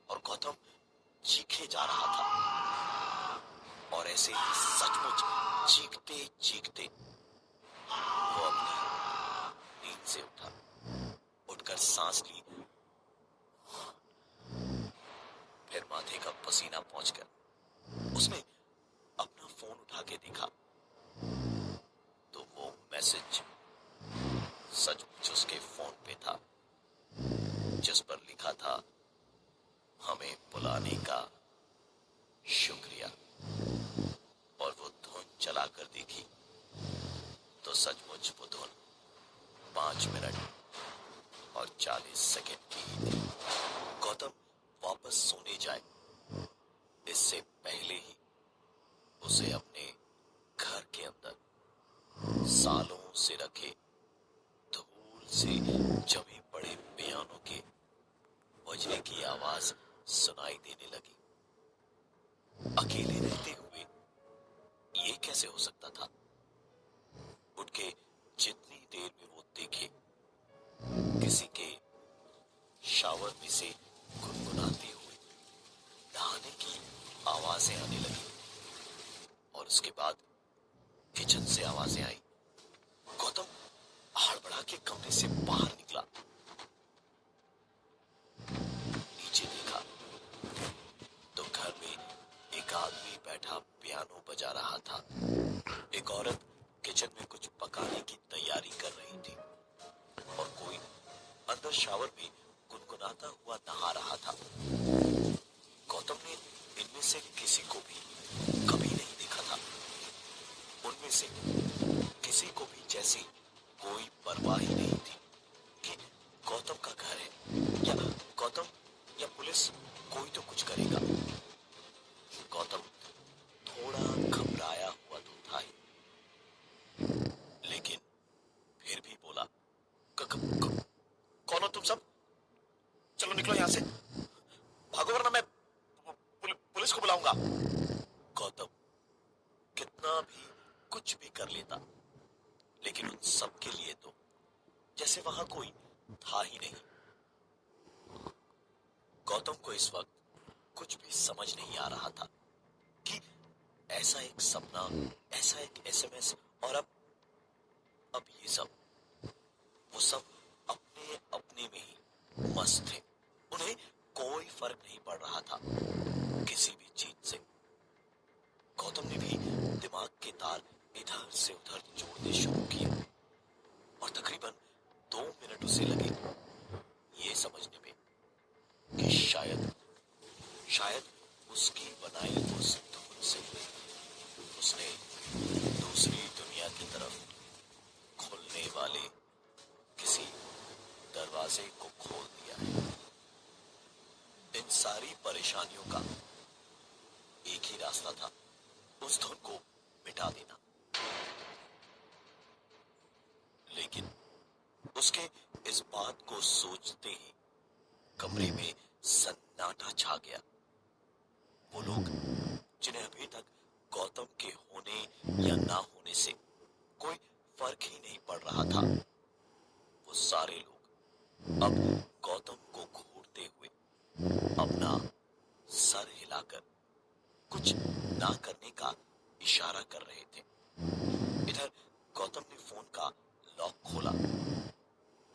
और गौतम चीखे जा रहा था। और ऐसे ही सचमुच चीखते चीखते वो अपनी नींद से उठा। उठकर सांस ली, फिर माथे का पसीना पहुंचकर उसने अपना फोन उठा के देखा तो वो मैसेज सचमुच उसके फोन पे था, जिस पर लिखा था, हमें बुलाने का शुक्रिया। और वो धुन चलाकर देखी तो सचमुच वो धुन 5 मिनट और 40 सेकंड की ही थी। गौतम वापस सोने जाए इससे पहले ही उसे अपने घर के अंदर सालों से रखे धूल से जमे पड़े पियानो के बजने की आवाज सुनाई देने लगी। अकेले रहते हुए ये कैसे हो सकता था? उठ के जितनी देर में वो देखे किसी के शावर में से गुनगुनाते हुए नहाने की आवाजें आने लगी और उसके बाद किचन से आवाजें आई। गौतम हड़बड़ा के कमरे से बाहर निकला, नीचे देखा तो घर में एक आदमी बैठा पियानो बजा रहा था। एक औरत किचन में कुछ पकाने की तैयारी कर रही थी और कोई अंदर शावर में गुनगुनाता हुआ नहा रहा था। गौतम ने इनमें से किसी को भी कभी नहीं देखा था। उनमें से किसी को भी जैसी कोई परवाह ही नहीं थी कि गौतम का घर है या गौतम या पुलिस कोई तो कुछ करेगा। गौतम थोड़ा घबराया हुआ तो था ही, लेकिन फिर भी बोला, कौन हो तुम सब? चलो निकलो यहां से, भागो वरना मैं पुलिस को बुलाऊंगा। गौतम कितना भी कुछ भी कर लेता, लेकिन उन सब के लिए तो जैसे वहां कोई था ही नहीं। गौतम को इस वक्त कुछ भी समझ नहीं आ रहा था कि ऐसा एक सपना, ऐसा एक एसएमएस और अब ये सब, वो सब अपने अपने में ही मस्त थे। उन्हें कोई फर्क नहीं पड़ रहा था किसी भी चीज से। गौतम ने भी दिमाग के तार इधर से उधर जोड़ने शुरू किए और तकरीबन 2 मिनट उसे लगे ये समझने में कि शायद उसकी बनाई उस धुन से उसने दूसरी दुनिया की तरफ खुलने वाले किसी दरवाजे को खोल दिया है। इन सारी परेशानियों का एक ही रास्ता था, उस धुन को मिटा देना। लेकिन उसके इस बात को सोचते ही कमरे में सन्नाटा छा गया। वो लोग जिन्हें अभी तक गौतम के होने या ना होने से कोई फर्क ही नहीं पड़ रहा था, वो सारे लोग अब गौतम को घूरते हुए अपना सर हिलाकर कुछ ना करने का इशारा कर रहे थे। इधर गौतम ने फोन का लॉक खोला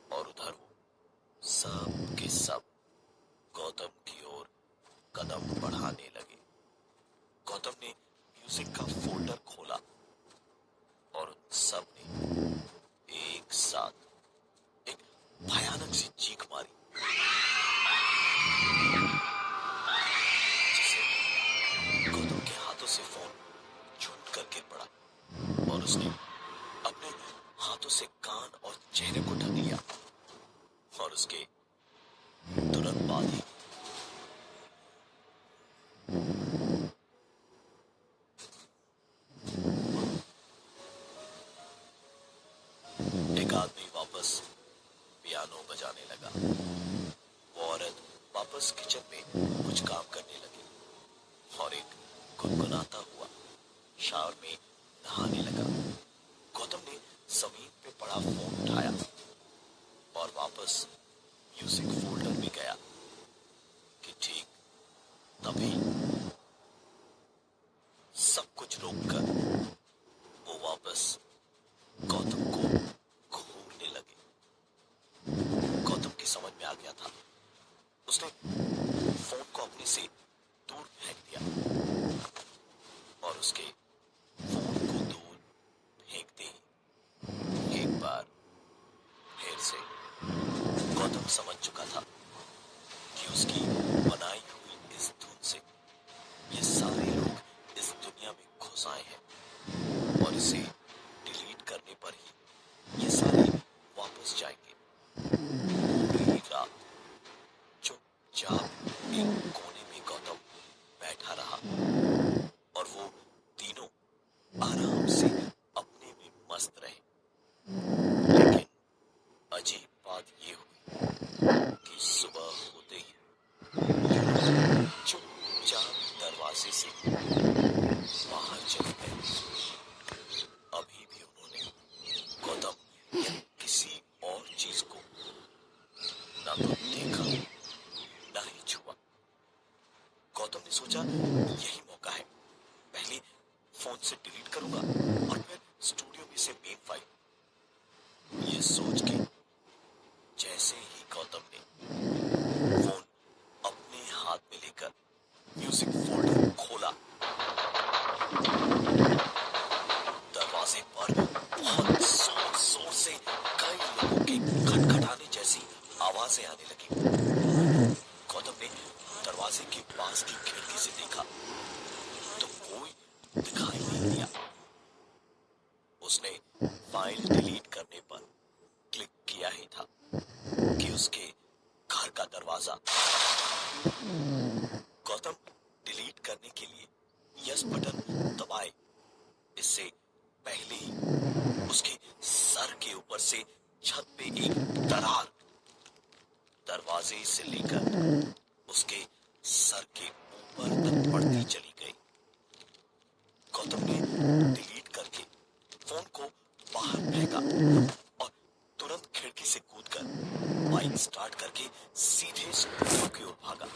और उधर वो सब के सब गौतम की ओर कदम बढ़ाने लगे। गौतम ने म्यूजिक का फोल्डर खोला और उन सब ने एक साथ एक भयानक सी चीख मारी, जिससे गौतम के हाथों से फोन छूट कर गिर पड़ा और उसने अपने हाथों से कान और चेहरे को ढक लिया। और उसके तुरंत बाद ही एक आदमी वापस पियानो बजाने लगा। वो औरत वापस किचन में कुछ काम करने लगी और एक गुनगुनाता हुआ शावर में नहाने लगा। गौतम ने जमीन पे पड़ा फोन उठाया और वापस म्यूजिक फोल्डर में गया कि ठीक तभी सब कुछ रोककर वो वापस गौतम को घूरने लगे। गौतम की समझ में आ गया था। उसने फोन को अपने से दूर फेंक दिया और उसके फोन को दूर फेंकते ही एक बार फिर से गौतम समझ चुका था कि उसकी बनाई हुई इस धुन से ये सारे लोग इस दुनिया में घुस आए हैं और इसे डिलीट करने पर ही ये सारे वापस जाएंगे। पूरी रात चुपचाप एक कोने में गौतम बैठा रहा और वो तीनों आराम से अपने में मस्त रहे। लेकिन अजीब बात ये हुई कि सुबह होते ही चुपचाप दरवाजे से बाहर चले गए। अभी भी उन्होंने गौतम या किसी और चीज को ना तो देखा ना ही छुआ। गौतम ने सोचा यही मौका है, पहले फोन से डिलीट करूंगा और फिर स्टूडियो में से मेन फाइल। ये सोच के जैसे ही गौतम ने फोन अपने हाथ में लेकर म्यूजिक फोल्डर खोला, दरवाजे पर बहुत जोर जोर से कई लोगों के खटखटाने जैसी आवाजें आने लगी। गौतम ने दरवाजे के पास की से छत पे एक दरार दरवाजे से लेकर उसके सर के ऊपर तक बढ़ती चली गई। गौतम ने डिलीट करके फोन को बाहर फेंका और तुरंत खिड़की से कूदकर बाइक स्टार्ट करके सीधे स्टूडियो की ओर भागा।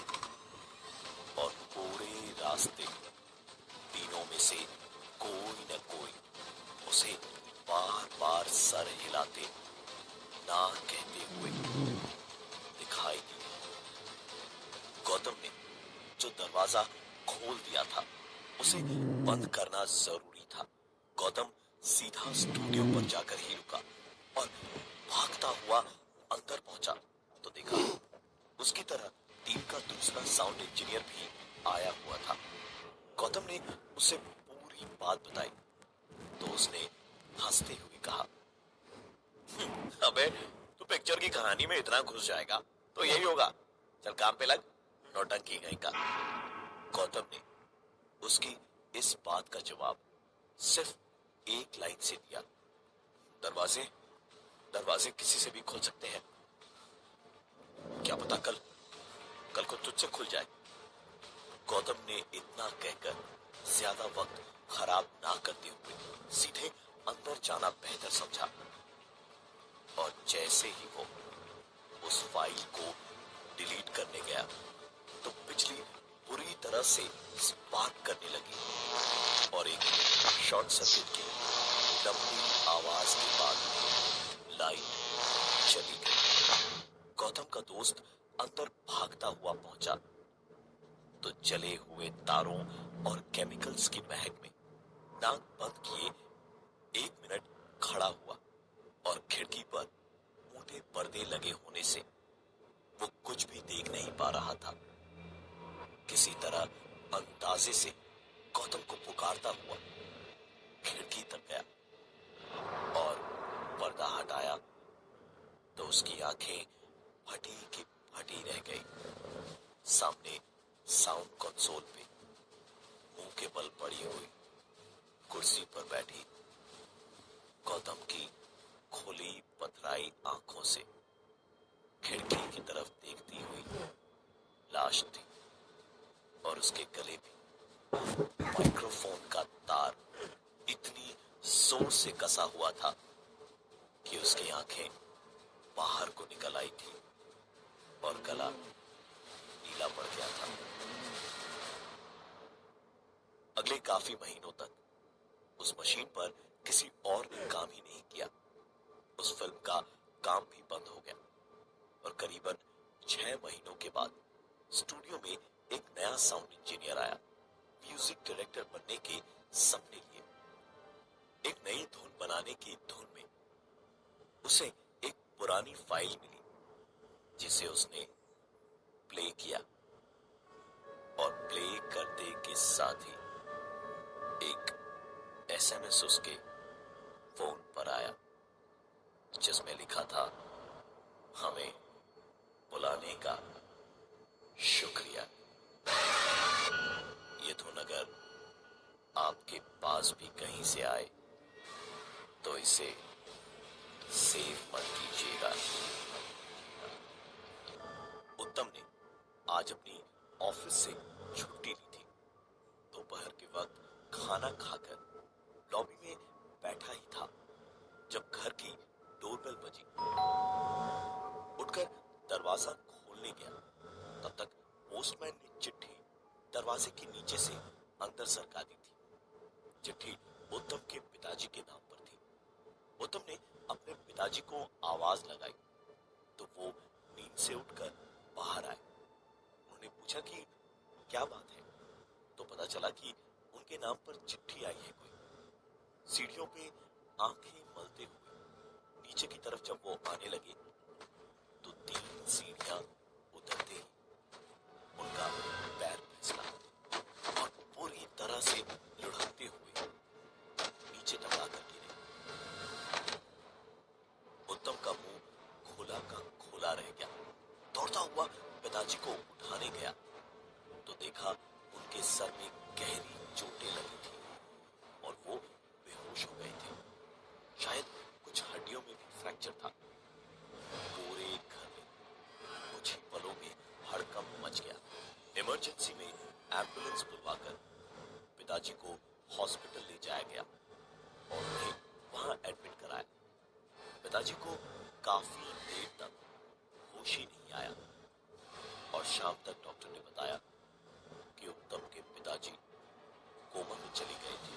और पूरे रास्ते तीनों में से कोई न कोई उसे बार बार सर हिलाते ना कहते हुए दिखाई दी। गौतम ने जो दरवाजा खोल दिया था उसे बंद करना जरूरी था। गौतम सीधा स्टूडियो पर जाकर ही रुका और भागता हुआ अंदर पहुंचा तो देखा उसकी तरह टीम का दूसरा साउंड इंजीनियर भी आया हुआ था। गौतम ने उसे पूरी बात बताई तो उसने हंसते हुए कहा, अबे तू पिक्चर की कहानी में इतना घुस जाएगा तो यही होगा, चल काम पे लग, नौटंकी कहीं का। गौतम ने उसकी इस बात का जवाब सिर्फ एक लाइन से दिया, दरवाजे दरवाजे किसी से भी खोल सकते हैं, क्या पता कल कल को तुझसे खुल जाए। गौतम ने इतना कहकर ज्यादा वक्त खराब ना करते हुए सीधे अंदर जाना बेहतर समझा। और जैसे ही वो उस फाइल को डिलीट करने गया तो बिजली बुरी तरह से स्पार्क करने लगी और एक शॉर्ट सर्किट की लंबी आवाज के बाद लाइट चली गई। गौतम का दोस्त अंदर भागता हुआ पहुंचा तो जले हुए तारों और केमिकल्स की महक में नाक बंद किए 1 मिनट खड़ा हुआ और खिड़की पर मोटे पर्दे लगे होने से वो कुछ भी देख नहीं पा रहा था। किसी तरह अंदाजे से गौतम को पुकारता हुआ खिड़की तक गया और पर्दा हटाया तो उसकी आंखें फटी की फटी रह गई। सामने साउंड कंसोल पे मुंह के बल पड़ी हुई कुर्सी पर बैठी गौतम की खुली पथराई आंखों से खिड़की की तरफ देखती हुई लाश थी और उसके गले में माइक्रोफोन का तार इतनी जोर से कसा हुआ था कि उसकी आंखें बाहर को निकल आई थी और गला नीला पड़ गया था। अगले काफी महीनों तक उस मशीन पर किसी और ने काम ही नहीं किया। उस फिल्म का काम भी बंद हो गया और करीबन 6 महीनों के बाद स्टूडियो में एक नया साउंड इंजीनियर आया। म्यूजिक डायरेक्टर बनने के सपने लिए एक नई धुन बनाने की धुन में उसे एक पुरानी फाइल मिली जिसे उसने प्ले किया और प्ले करते के साथ ही एक एसएमएस उसके फोन पर आया जिसमें लिखा था, हमें बुलाने का शुक्रिया। ये धुन अगर आपके पास भी कहीं से आए तो इसे सेव मत कीजिएगा। उत्तम ने आज अपनी ऑफिस से छुट्टी ली थी। दोपहर के वक्त खाना खाकर लॉबी में बैठा ही था जब घर की डोरबेल बजी। उठकर दरवाजा खोलने गया तब तक पोस्टमैन ने चिट्ठी दरवाजे के नीचे से अंदर सरका दी थी। चिट्ठी उत्तम के पिताजी के नाम पर थी। उत्तम ने अपने पिताजी को आवाज लगाई तो वो नींद से उठकर बाहर आए। उन्होंने पूछा कि क्या बात है, तो पता चला कि उनके नाम पर चिट्ठी आई है कोई। सीढ़ियों पे आंखें मलते हुए नीचे की तरफ जब वो आने लगे तो 3 सीढ़ियां उतरते ही उनका पैर फिसला और पूरी तरह से लुढ़कते हुए नीचे टकरा कर गिरे। उत्तम का मुंह खोला का खोला रह गया। दौड़ता हुआ पिताजी को उठाने गया तो देखा उनके सर में गहरी चोटें लगी थी और वो बेहोश हो गए थे। शायद कुछ हड्डियों में भी फ्रैक्चर लाया गया और उन्हें वहां एडमिट कराया। पिताजी को काफी देर तक होश ही नहीं आया और शाम तक डॉक्टर ने बताया कि उत्तम के पिताजी कोमा में चले गए थे।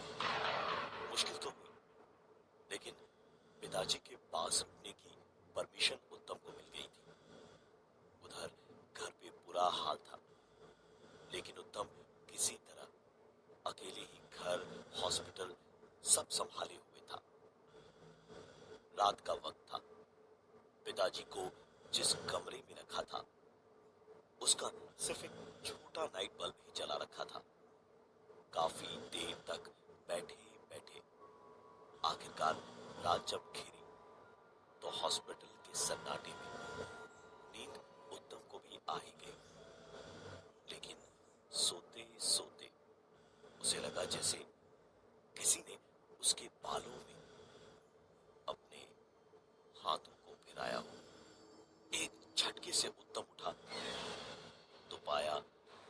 मुश्किल तो हुई, लेकिन पिताजी के पास रुकने की परमिशन उत्तम को मिल गई थी। उधर घर पे बुरा हाल था, लेकिन उत्तम किसी तरह अकेले ही घर, हॉस्पिटल सब संभाले हुए था। रात का वक्त था। पिताजी को जिस कमरे में रखा था उसका सिर्फ एक छोटा नाइट बल्ब ही जला रखा था। काफी देर तक बैठे बैठे आखिरकार रात जब घिरी तो हॉस्पिटल के सन्नाटे में नींद उत्तम को भी आ ही गई। लेकिन सोते सोते उसे लगा जैसे किसी ने उसके बालों में अपने हाथों को फिराया हो। एक झटके से उत्तम उठा तो पाया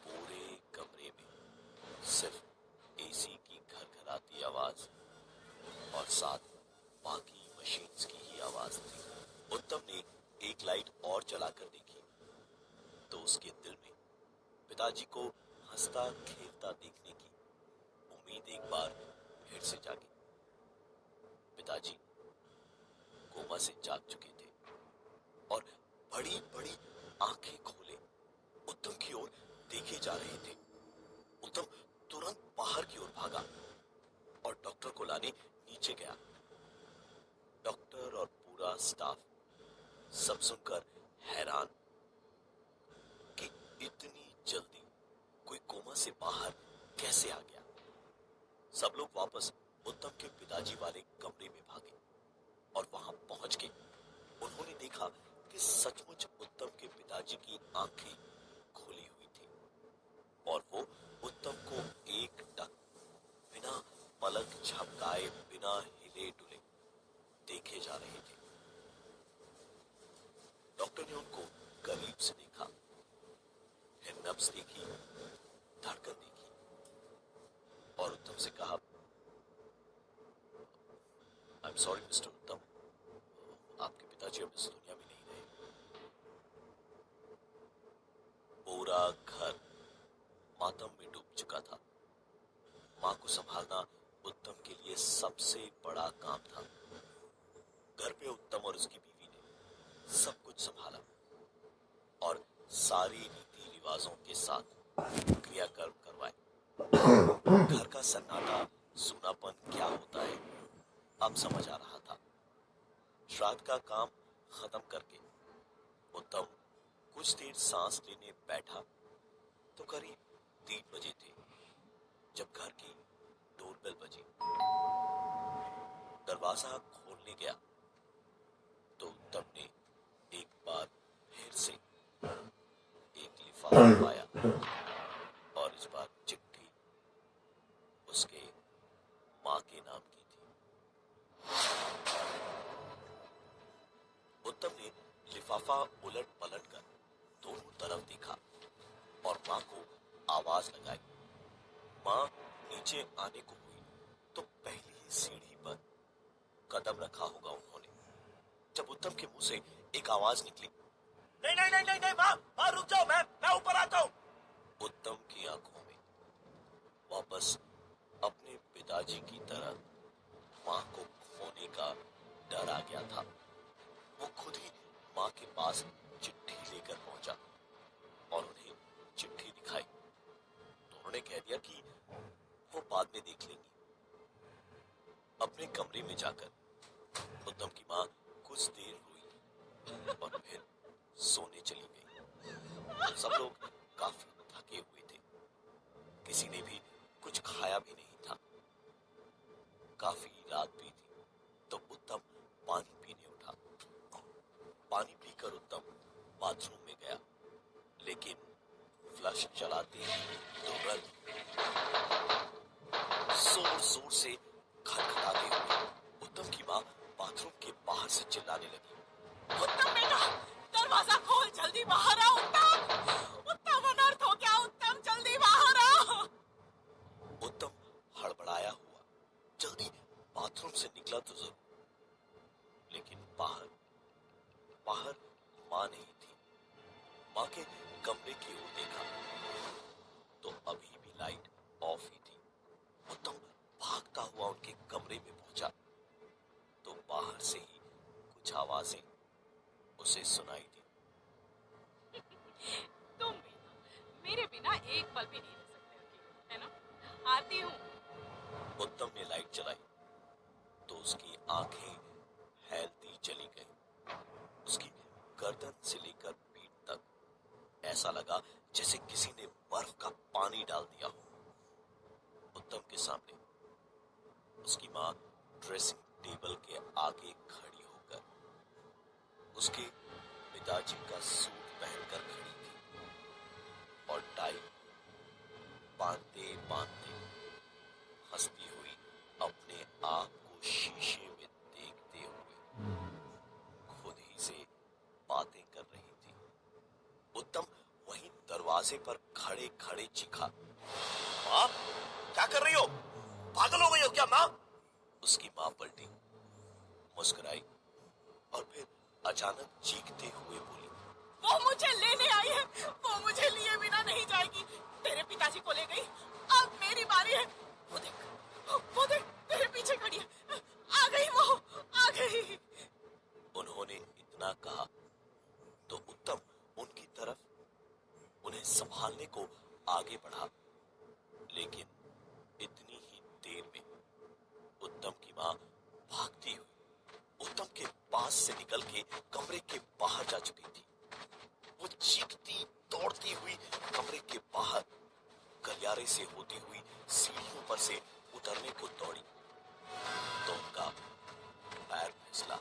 पूरे कमरे में सिर्फ एसी की घरघराती आवाज और साथ बाकी मशीन्स की ही आवाज थी। उत्तम ने एक लाइट और जलाकर देखी तो उसके दिल में पिताजी को हंसता खेलता देखने की उम्मीद एक बार फिर से जागी। पिताजी कोमा से जाग चुके थे और बड़ी बड़ी आंखें खोले उत्तम की ओर देखे जा रहे थे। उत्तम तुरंत बाहर की ओर भागा और डॉक्टर को लाने नीचे गया। डॉक्टर और पूरा स्टाफ सब सुनकर हैरान कि इतनी जल्दी कोई कोमा से बाहर कैसे आ गया। सब लोग वापस उत्तम के पिताजी वाले कमरे में भागे और वहां पहुंच के उन्होंने देखा कि सचमुच उत्तम के पिताजी की आंखें खुली हुई थी और वो उत्तम को एकटक बिना पलक झपकाए, बिना हिले डुले देखे जा रहे थे। डॉक्टर ने उनको करीब से देखा, फिर नब्ज देखी, धड़कन देखी और उत्तम से कहा, आई एम सॉरी मिस्टर उत्तम, आपके पिताजी अब इस दुनिया में नहीं रहे। पूरा घर मातम में डूब चुका था। मां को संभालना उत्तम के लिए सबसे बड़ा काम था। घर पे उत्तम और उसकी बीवी ने सब कुछ संभाला और सारी रीति रिवाजों के साथ क्रियाकर्म करवाए। घर का सन्नाटा, सूनापन क्या होता है अब समझ आ रहा था। श्राद्ध का काम खत्म करके उत्तम कुछ देर सांस लेने बैठा तो करीब 3 बजे थे जब घर की डोरबेल बजी। दरवाजा खोलने गया तो उत्तम ने एक बार फिर से एक लिफाफा पाया और इस बार चिट्ठी उसके मां के नाम की थी। उत्तम ने लिफाफा उलट पलट कर दोनों तरफ देखा और मां को आवाज लगाई। मां नीचे आने को हुई तो पहली सीढ़ी पर कदम रखा होगा उन्होंने जब उत्तम के मुंह से एक आवाज निकली, नहीं नहीं नहीं नहीं, नहीं मां रुक जाओ, मैं ऊपर आता हूं। उत्तम की आंखों में वापस अपने पिताजी की तरह मां को खोने का डर आ गया था। वो खुद ही मां के पास चिट्ठी लेकर पहुंचा और उन्हें चिट्ठी दिखाई तो उन्होंने कह दिया कि वो बाद में देख लेंगी। अपने कमरे में जाकर उत्तम की मां कुछ देर रोई और फिर सोने चली गई। सब लोग काफी थके हुए थे, किसी ने भी कुछ खाया भी नहीं था। काफी रात भी थी तो उत्तम पानी पीने उठा। पानी पीकर उत्तम बाथरूम में गया, लेकिन फ्लश चलाते ही डोरबेल जोर जोर से खटखटाते हुए उत्तम की मां बाथरूम के बाहर से चिल्लाने लगी, उत्तम बेटा दरवाजा खोल, जल्दी बाहर आ उत्तम, उत्तम अनर्थ हो गया, उत्तम जल्दी बाहर आ। उत्तम हड़बड़ाया हुआ बाथरूम से निकला तो जरूर, लेकिन बाहर बाहर माँ नहीं थी। माँ के कमरे की ओर देखा तो अभी भी लाइट ऑफ ही थी। उत्तम भागता हुआ उनके कमरे में पहुंचा तो बाहर से ही कुछ आवाजें उसे सुनाई दी। तुम भी मेरे बिना एक पल भी नहीं रह सकते अकेले, है ना? आती हूँ। उत्तम ने लाइट जलाई तो उसकी आंखें फैलती चली गईं। उसकी गर्दन से लेकर पीठ तक ऐसा लगा जैसे किसी ने बर्फ का पानी डाल दिया हो। उत्तम के सामने उसकी माँ ड्रेसिंग टेबल के आगे खड़ी होकर उसके पिताजी का सूट पहनकर खड़ी थी और टाई बांधते बांधते हंसती हुई अपने आप को शीशे में देखते हुए खुद ही से बातें कर रही थी। उत्तम वहीं दरवाजे पर खड़े खड़े चीखा, माँ क्या कर रही हो? पागल हो गई हो क्या माँ? उसकी माँ पलटी, मुस्कुराई और फिर अचानक चीखते हुए बोली, वो मुझे लेने आई है, वो मुझे लिए बिना नहीं जाएगी। तेरे पिताजी को ले गई, अब मेरी बारी है। वो देख तेरे पीछे खड़ी है। आ गई वो, आ गई। उन्होंने इतना कहा तो उत्तम उनकी तरफ उन्हें संभालने को आगे बढ़ा, लेकिन इतनी ही देर में उत्तम की माँ भागती हुई उत्तम के पास से निकल के कमरे के बाहर जा चुकी थी। वो चीखती दौड़ती हुई कमरे के बाहर गलियारे से होती हुई सीढ़ियों पर से उतरने को दौड़ी तो उनका पैर फिसला।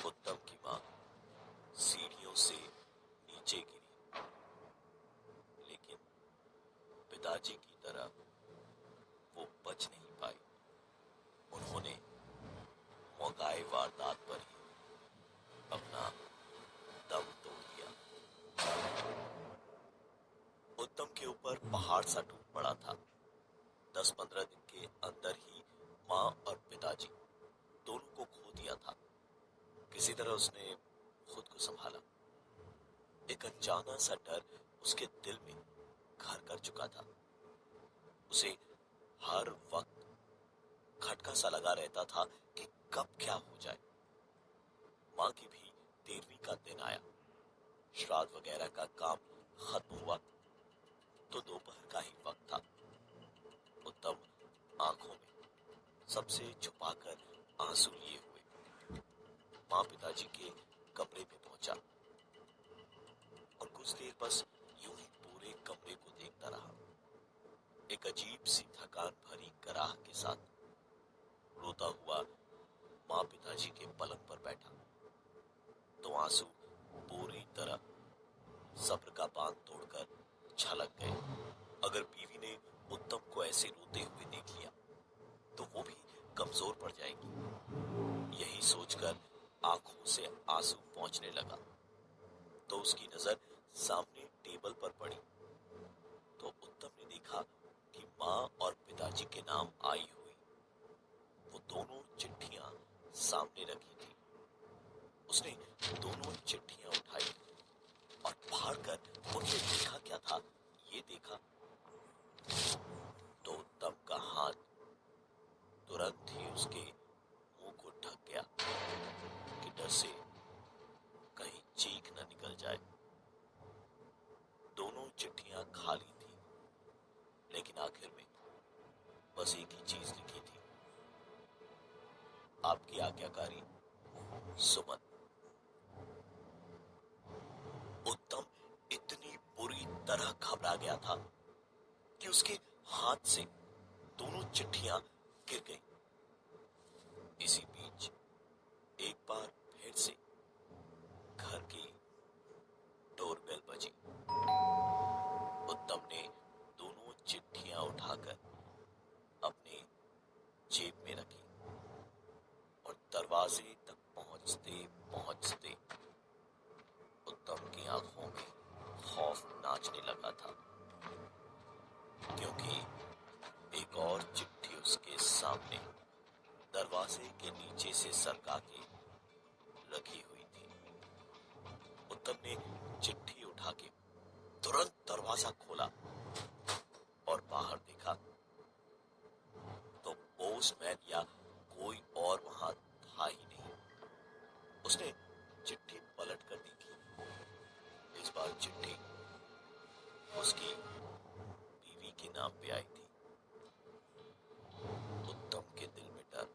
उत्तम की माँ सीढ़ियों से नीचे गिरी, लेकिन पिताजी की तरह वो बच नहीं पाई। उन्होंने मौकाए वारदात पर ही अपना दम तोड़ दिया। उत्तम के ऊपर पहाड़ सा टूट पड़ा था। 10-15 दिन के अंदर ही माँ और पिताजी दोनों को खो दिया था। किसी तरह उसने खुद को संभाला। एक अनजाना सा डर उसके दिल में घर कर चुका था। उसे हर वक्त खटका सा लगा रहता था कि कब क्या हो जाए। माँ की भी 13वीं का दिन आया। श्राद्ध वगैरह का काम खत्म हुआ तो दोपहर का ही वक्त था। उत्तम आंखों में सबसे छुपाकर आंसू लिए हुए माँ पिताजी के कमरे में पहुंचा और कुछ देर बस यूं ही पूरे कमरे को देखता रहा। एक अजीब सी थकान भरी कराह के साथ रोता हुआ माँ पिताजी के पलंग पर बैठा तो आंसू पूरी तरह सब्र का बांध तोड़कर छलक गए। अगर बीवी ने उत्तम को ऐसे रोते हुए देख लिया तो वो भी कमजोर पड़ जाएगी। यही सोचकर आंखों से आंसू पहुंचने लगा तो उसकी नजर सामने टेबल पर पड़ी तो उत्तम ने देखा कि माँ और पिताजी के नाम आई हुई वो दोनों चिट्ठियां सामने रखी थी। उसने दोनों चिट्ठियां उठाई और फाड़कर उनमें लिखा क्या था ये देखा तो उत्तम का हाथ तुरंत ही उसके मुंह को ढक गया कि डर से कहीं चीख न निकल जाए। दोनों चिट्ठियां खाली थी, लेकिन आखिर में बस एक ही चीज लिखी थी, आपकी आज्ञाकारी सुमन। उत्तम इतनी बुरी तरह घबरा गया था कि उसके हाथ से दोनों चिट्ठियां गिर गईं। इसी बीच एक बार फिर से घर की डोरबेल बजी। उत्तम ने दोनों चिट्ठियां उठाकर अपने जेब में रखी और दरवाजे तक पहुंचते पहुंचते उत्तम की आंखों में खौफ सोचने लगा था, क्योंकि एक और चिट्ठी उसके सामने दरवाजे के नीचे से सरका के रखी हुई थी। उत्तम ने चिट्ठी उठा के तुरंत दरवाजा खोला और बाहर देखा तो पोस्टमैन या कोई और वहां था ही नहीं। उसने चिट्ठी पलट कर देखी। इस बार चिट्ठी उसकी बीवी के नाम पे आई थी। उत्तम के दिल में डर,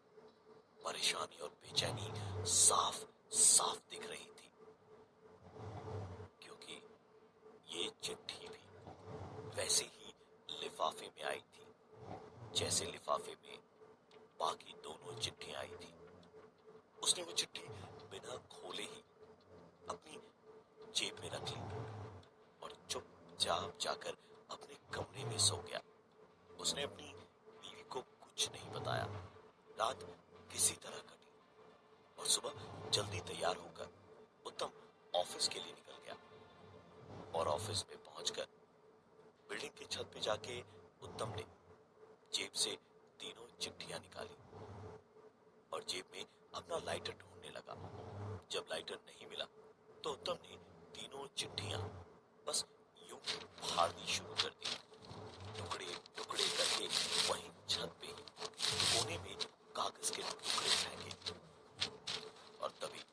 परेशानी और बेचैनी साफ साफ दिख रही थी, क्योंकि ये चिट्ठी भी वैसे ही लिफाफे में आई थी जैसे लिफाफे में बाकी दोनों चिट्ठियां आई थी। उसने वो चिट्ठी बिना खोले ही अपनी जेब में रख ली और चुपचाप जाकर अपने कमरे में सो गया। उसने अपनी बीवी को कुछ नहीं बताया। रात किसी तरह कटी और सुबह जल्दी तैयार होकर उत्तम ऑफिस के लिए निकल गया। और ऑफिस में पहुंचकर बिल्डिंग की छत पे जाके उत्तम ने जेब से तीनों चिट्ठियां निकाली और जेब में अपना लाइटर ढूंढने लगा। जब लाइटर नहीं मिला तो उत्तम ने तीनों चिट्ठियां बस यूं फाड़नी शुरू कर दी, टुकड़े टुकड़े करके वहीं छत पे ही कोने में कागज के टुकड़े फेंके। और तभी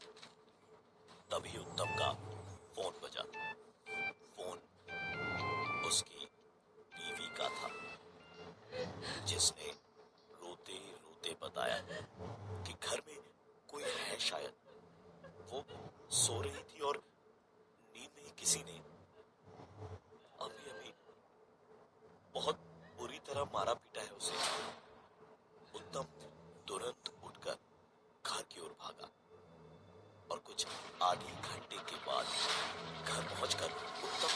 तभी उत्तम का फोन बजा। फोन उसकी बीवी का था, जिसने रोते रोते बताया कि घर में कोई है शायद। वो सो रही थी और नींद में किसी ने अभी अभी बहुत बुरी तरह मारा पीटा है उसे। उत्तम तुरंत उठकर घर की ओर भागा और कुछ आधे घंटे के बाद घर पहुंचकर उत्तम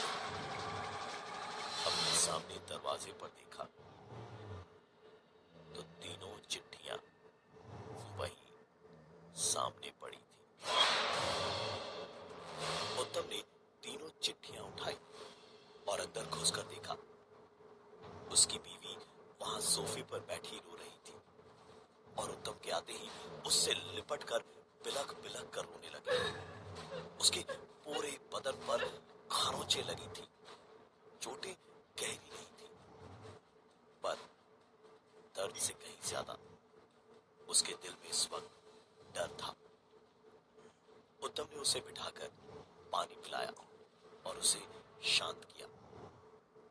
अपने सामने दरवाजे पर देखा तो तीनों चिट्ठियां वहीं सामने पड़ी थी। उत्तम ने तीनों चिट्ठियां उठाई और अंदर घुसकर देखा। उसकी बीवी वहां सोफे पर बैठी रो रही थी और उत्तम के आते ही उससे लिपटकर बिलख बिलख कर रोने लगी। उसके पूरे बदन पर खरोंचें लगी थी। चोटें गहरी नहीं थी, पर दर्द से कहीं ज्यादा उसके दिल में इस वक्त डर था। उत्तम ने उसे बिठाकर पानी पिलाया और उसे शांत किया।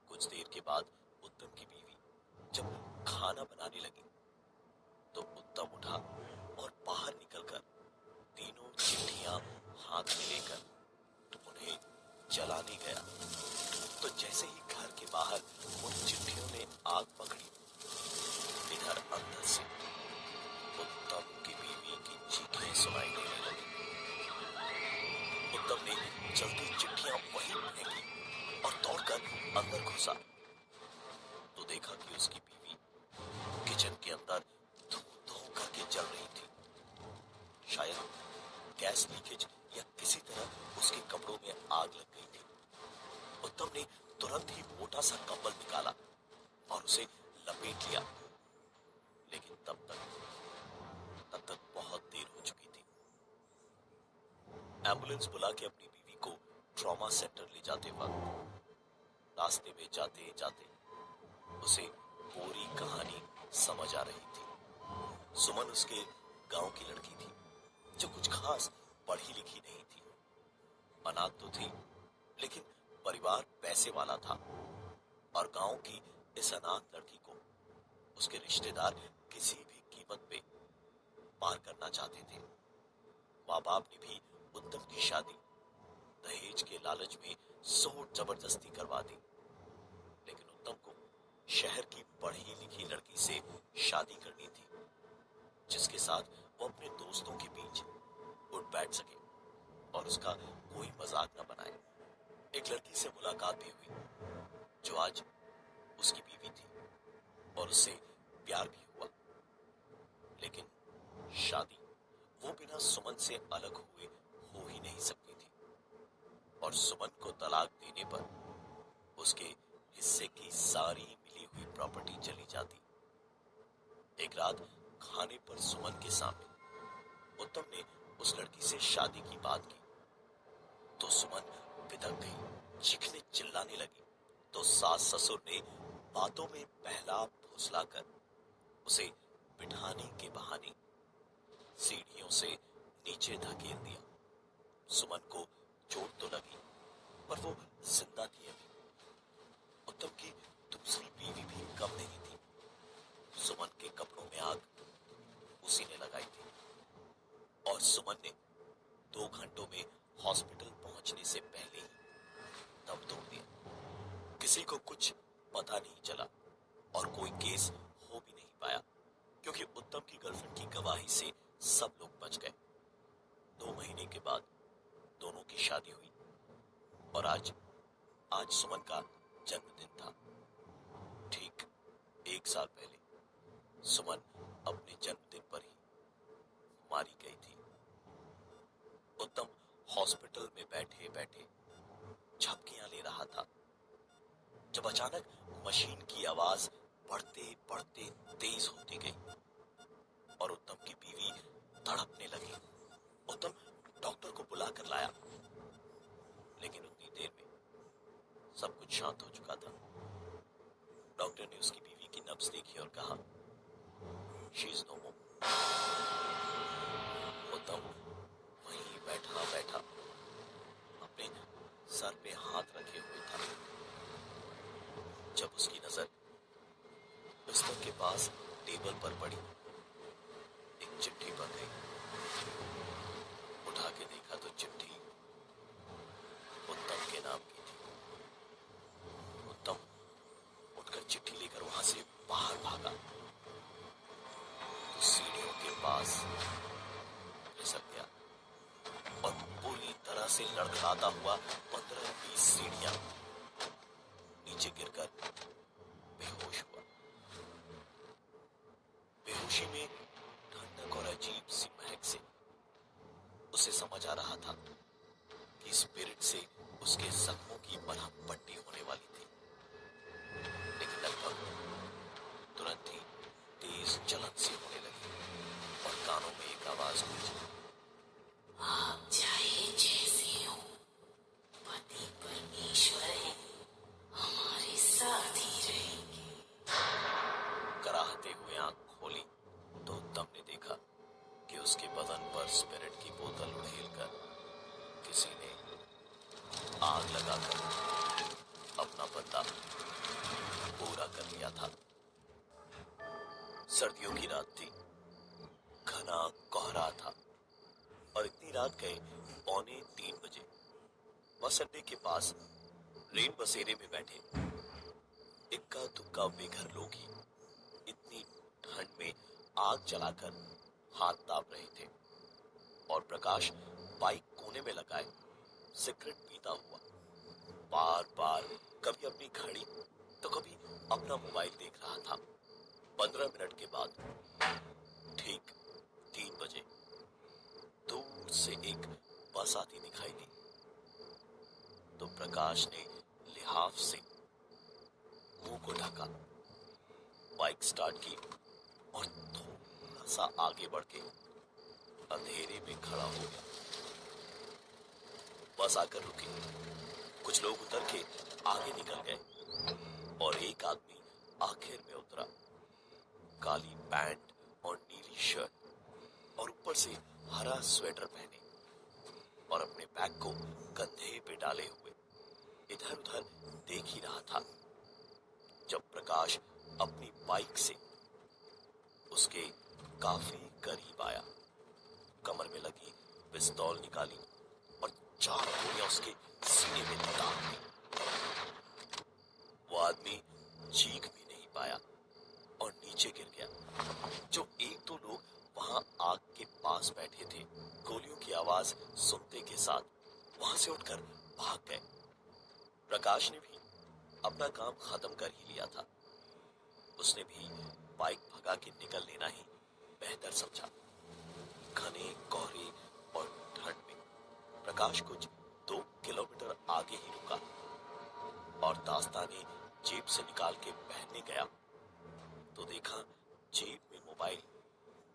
कुछ देर के बाद उत्तम की बीवी जब खाना बनाने लगी तो उत्तम उठा और बाहर निकलकर तीनों चिट्ठियां हाथ में लेकर उन्हें जलाने गया। तो जैसे ही घर के बाहर उन चिट्ठियों ने आग पकड़ी, इधर अंदर से उत्तम की बीवी की चीखें सुनाई देने लगी। उत्तम ने जल्दी चिट्ठियां वहीं फेंकी और दौड़कर अंदर घुसा तो देखा कि उसकी बीवी किचन के अंदर धू धू करके जल रही थी। शायद गैस लीकेज या किसी तरह उसके कपड़ों में आग लग गई थी। उत्तम ने तुरंत ही मोटा सा कंबल निकाला और उसे लपेट लिया, लेकिन तब तक बहुत देर हो चुकी थी। एम्बुलेंस बुला के अपनी बीवी को ट्रॉमा सेंटर ले जाते वक्त रास्ते में जाते जाते उसे पूरी कहानी समझ आ रही थी। सुमन उसके गांव की लड़की थी जो कुछ खास पढ़ी लिखी नहीं थी। अनाथ तो थी, लेकिन परिवार पैसे वाला था और गांव की इस अनाथ लड़की को उसके रिश्तेदार किसी भी कीमत पे पार करना चाहते थे। माँ बाप ने भी उत्तम की शादी दहेज के लालच में जोर जबरदस्ती करवा दी, लेकिन उत्तम को शहर की पढ़ी लिखी लड़की से शादी करनी थी, जिसके साथ वो अपने दोस्तों के बीच उठ बैठ सके और उसका कोई मजाक न बनाए। एक लड़की से मुलाकात भी हुई जो आज उसकी बीवी थी और उससे प्यार भी हुआ, लेकिन शादी वो बिना सुमन से अलग हुए हो ही नहीं सकती थी। और सुमन को तलाक देने पर उसके हिस्से की सारी मिली हुई प्रॉपर्टी चली जाती। एक रात खाने पर सुमन के सामने उत्तम ने उस लड़की से शादी की बात की तो सुमन बिदक गई, चीखने चिल्लाने लगी। तो सास ससुर ने बातों में बहला फुसलाकर उसे बिठाने के बहाने सीढ़ियों से नीचे धकेल दिया। सुमन को चोट तो लगी पर वो जिंदा थी अभी। उत्तम की दूसरी बीवी भी कम नहीं थी। सुमन के कपड़ों में आग उसी ने लगाई थी और सुमन ने 2 घंटों में हॉस्पिटल पहुंचने से पहले ही दम तोड़ दिया। किसी को कुछ पता नहीं चला और कोई केस हो भी नहीं पाया क्योंकि उत्तम की गर्लफ्रेंड की गवाही से सब लोग बच गए। 2 महीने के बाद दोनों की शादी हुई और आज सुमन का जन्मदिन था। ठीक 1 साल पहले सुमन अपने जन्मदिन पर ही मारी गई थी। उत्तम हॉस्पिटल में बैठे बैठे झपकियां ले रहा था जब अचानक मशीन की आवाज बढ़ते बढ़ते तेज होती गई और उत्तम की बीवी तड़पने लगी। उत्तम डॉक्टर को बुलाकर लाया लेकिन उतनी देर में सब कुछ शांत हो चुका था। डॉक्टर ने उसकी बीवी की नब्ज देखी और कहा, शी इज नो मोर। उत्तम वहीं बैठा बैठा अपने सर पे हाथ रखे हुए था जब उसकी नजर बिस्तर के पास टेबल पर पड़ी एक चिट्ठी पर गई। उठा के देखा तो चिट्ठी उत्तम के नाम की थी। उत्तम उठकर चिट्ठी लेकर वहां से बाहर भागा तो सीढ़ियों के पास फिसल गया और पूरी तरह से लड़खड़ाता हुआ 15-20 सीढ़ियां नीचे गिरकर बेहोश हुआ। बेहोशी में ठंडक और अजीब सी महक से उसे समझ आ रहा था कि स्पिरिट से उसके जख्मों की मरहम पट्टी होने वाली थी। लेकिन लगभग तुरंत ही तेज जलन सी होने लगी और कानों में एक आवाज गूंजी, आप चाहे जैसे हो, पति परमेश्वर है, हमारे साथ ही रहेंगे। कराहते हुए आंख खोली तो उत्तम ने देखा कि उसके बदन पर स्पिरिट की बोतल उड़ेलकर किसी ने आग लगाकर अपना बदला पूरा कर लिया था। सर्दियों की रात थी, घना कोहरा था और इतनी रात गए 2:45 बजे। बस अड्डे के पास रेल बसेरे में बैठे इक्का दुक्का बेघर लोग ही इतनी ठंड में आग जलाकर हाथ ताप रहे थे और प्रकाश बाइक कोने में लगाए सिगरेट पीता हुआ बार बार कभी अपनी घड़ी तो कभी अपना मोबाइल देख रहा था। 15 मिनट के बाद ठीक 3 बजे दूर से एक बस आती दिखाई दी तो प्रकाश ने लिहाफ से मुंह को ढका, बाइक स्टार्ट की और थोड़ा सा आगे बढ़ के अंधेरे में खड़ा हो गया। बस आकर रुकी, कुछ लोग उतर के आगे निकल गए और एक आदमी आखिर में उतरा। काली पैंट और नीली शर्ट और ऊपर से हरा स्वेटर पहने और अपने बैग को कंधे पे डाले हुए इधर उधर देख ही रहा था जब प्रकाश अपनी बाइक से उसके काफी करीब आया। कमर में लगी पिस्तौल निकाली और 4 गोलियां उसके सीने में दाग दी। वो आदमी चीख भी नहीं पाया और नीचे गिर गया। जो 1-2 लोग वहां आग के पास बैठे थे गोलियों की आवाज सुनते के साथ वहां से उठकर भाग गए। प्रकाश ने भी अपना काम खत्म कर ही लिया था। उसने भी बाइक भगा के निकल लेना ही बेहतर समझा। घने कोहरे और ठंड में प्रकाश कुछ 2 किलोमीटर आगे ही रुका और दास दास्तां ने जेब से निकाल के पहनने गया तो देखा जेब में मोबाइल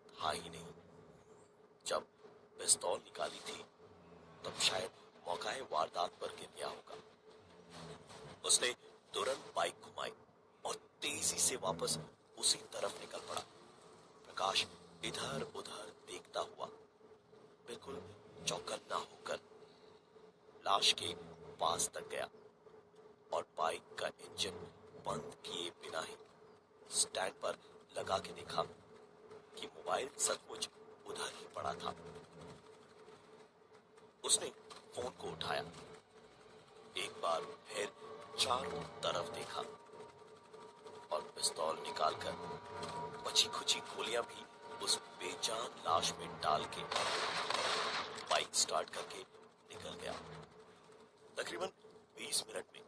था ही नहीं। जब पिस्तौल निकाली थी तब शायद मौकाए वारदात पर गिर गया होगा। उसने तुरंत बाइक घुमाई और तेजी से वापस उसी तरफ निकल पड़ा। प्रकाश इधर उधर देखता हुआ बिल्कुल चौकन्ना होकर लाश के पास तक गया और बाइक का इंजन बंद किए बिना ही स्टैंड पर लगा के देखा कि मोबाइल सचमुच उधर ही पड़ा था। उसने फोन को उठाया, एक बार फिर चारों तरफ देखा और पिस्तौल निकालकर बची खुची गोलियां भी उस बेजान लाश में डाल के बाइक स्टार्ट करके निकल गया। तकरीबन 20 मिनट में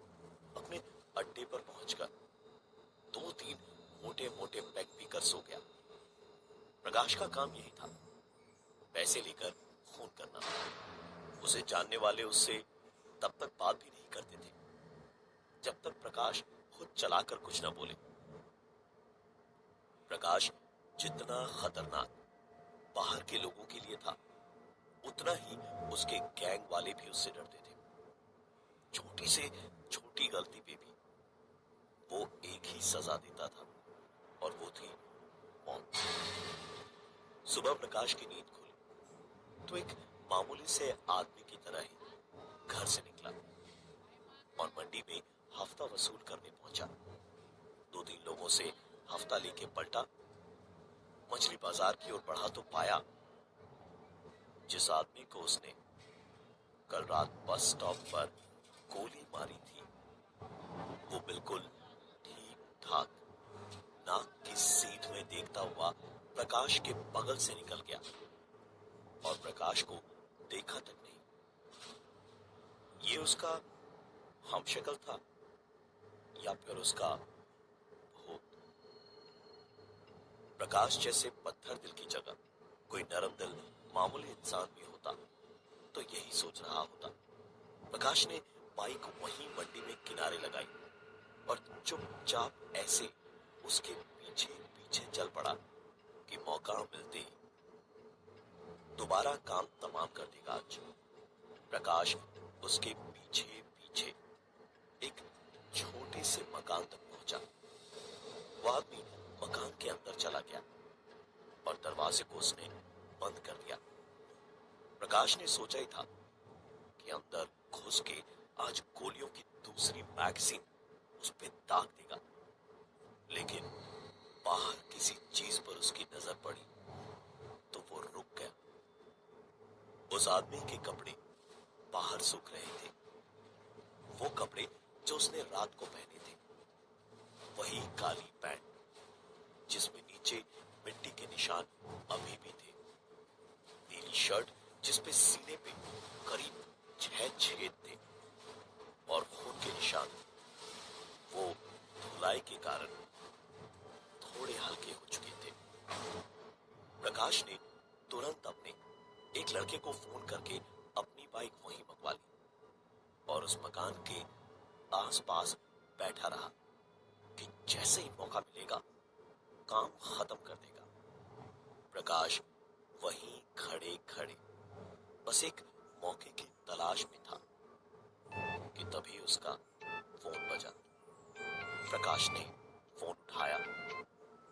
अपने अड्डे पर पहुंचकर 2-3 मोटे मोटे पैक पीकर सो गया। प्रकाश का काम यही था, पैसे लेकर फोन करना। उसे जानने वाले उससे तब तक बात भी नहीं करते थे जब तक प्रकाश खुद चलाकर कुछ न बोले। प्रकाश जितना खतरनाक बाहर के लोगों के लिए था उतना ही उसके गैंग वाले भी उससे डरते थे। छोटी से छोटी गलती पे भी वो एक ही सजा देता था और वो थी मौत। सुबह प्रकाश की नींद खुली तो एक मामूली से आदमी की तरह ही घर से निकला और मंडी में हफ्ता वसूल करने पहुंचा। 2-3 लोगों से हफ्ता लेके पलटा। मछली बाजार की ओर बढ़ा तो पाया जिस आदमी को उसने कल रात बस स्टॉप पर गोली मारी थी वो बिल्कुल ठीक ठाक नाक की सीध में देखता हुआ प्रकाश के बगल से निकल गया और प्रकाश को देखा तक नहीं। ये उसका हमशक्ल था या फिर उसका भूत। प्रकाश जैसे पत्थर दिल की जगह कोई नरम दिल मामूली इंसान भी होता तो यही सोच रहा होता। प्रकाश ने बाइक वहीं मंडी में किनारे लगाई और चुपचाप ऐसे उसके पीछे पीछे चल पड़ा कि मौका मिलते ही दोबारा काम तमाम कर देगा। आज प्रकाश उसके पीछे पीछे एक छोटे से मकान तक पहुंचा। वो आदमी मकान के अंदर चला गया और दरवाजे को उसने बंद कर दिया। प्रकाश ने सोचा ही था कि अंदर घुस के आज गोलियों की दूसरी मैगजीन उस पे दाग देगा, लेकिन बाहर किसी चीज पर उसकी नजर पड़ी तो वो रुक गया। उस आदमी के कपड़े बाहर सूख रहे थे, वो कपड़े जो उसने रात को पहने थे। वही काली पैंट जिसमें नीचे मिट्टी के निशान अभी भी थे, नीली शर्ट जिसपे सीने पे करीब 6 छेद थे और खून के निशान वो धुलाई के कारण थोड़े हल्के हो चुके थे। प्रकाश ने तुरंत अपने एक लड़के को फोन करके अपनी बाइक वहीं मंगवा ली और उस मकान के आसपास बैठा रहा कि जैसे ही मौका मिलेगा काम खत्म कर देगा। प्रकाश वहीं खड़े खड़े बस एक मौके की तलाश में था कि तभी उसका फोन बजा। प्रकाश ने फोन उठाया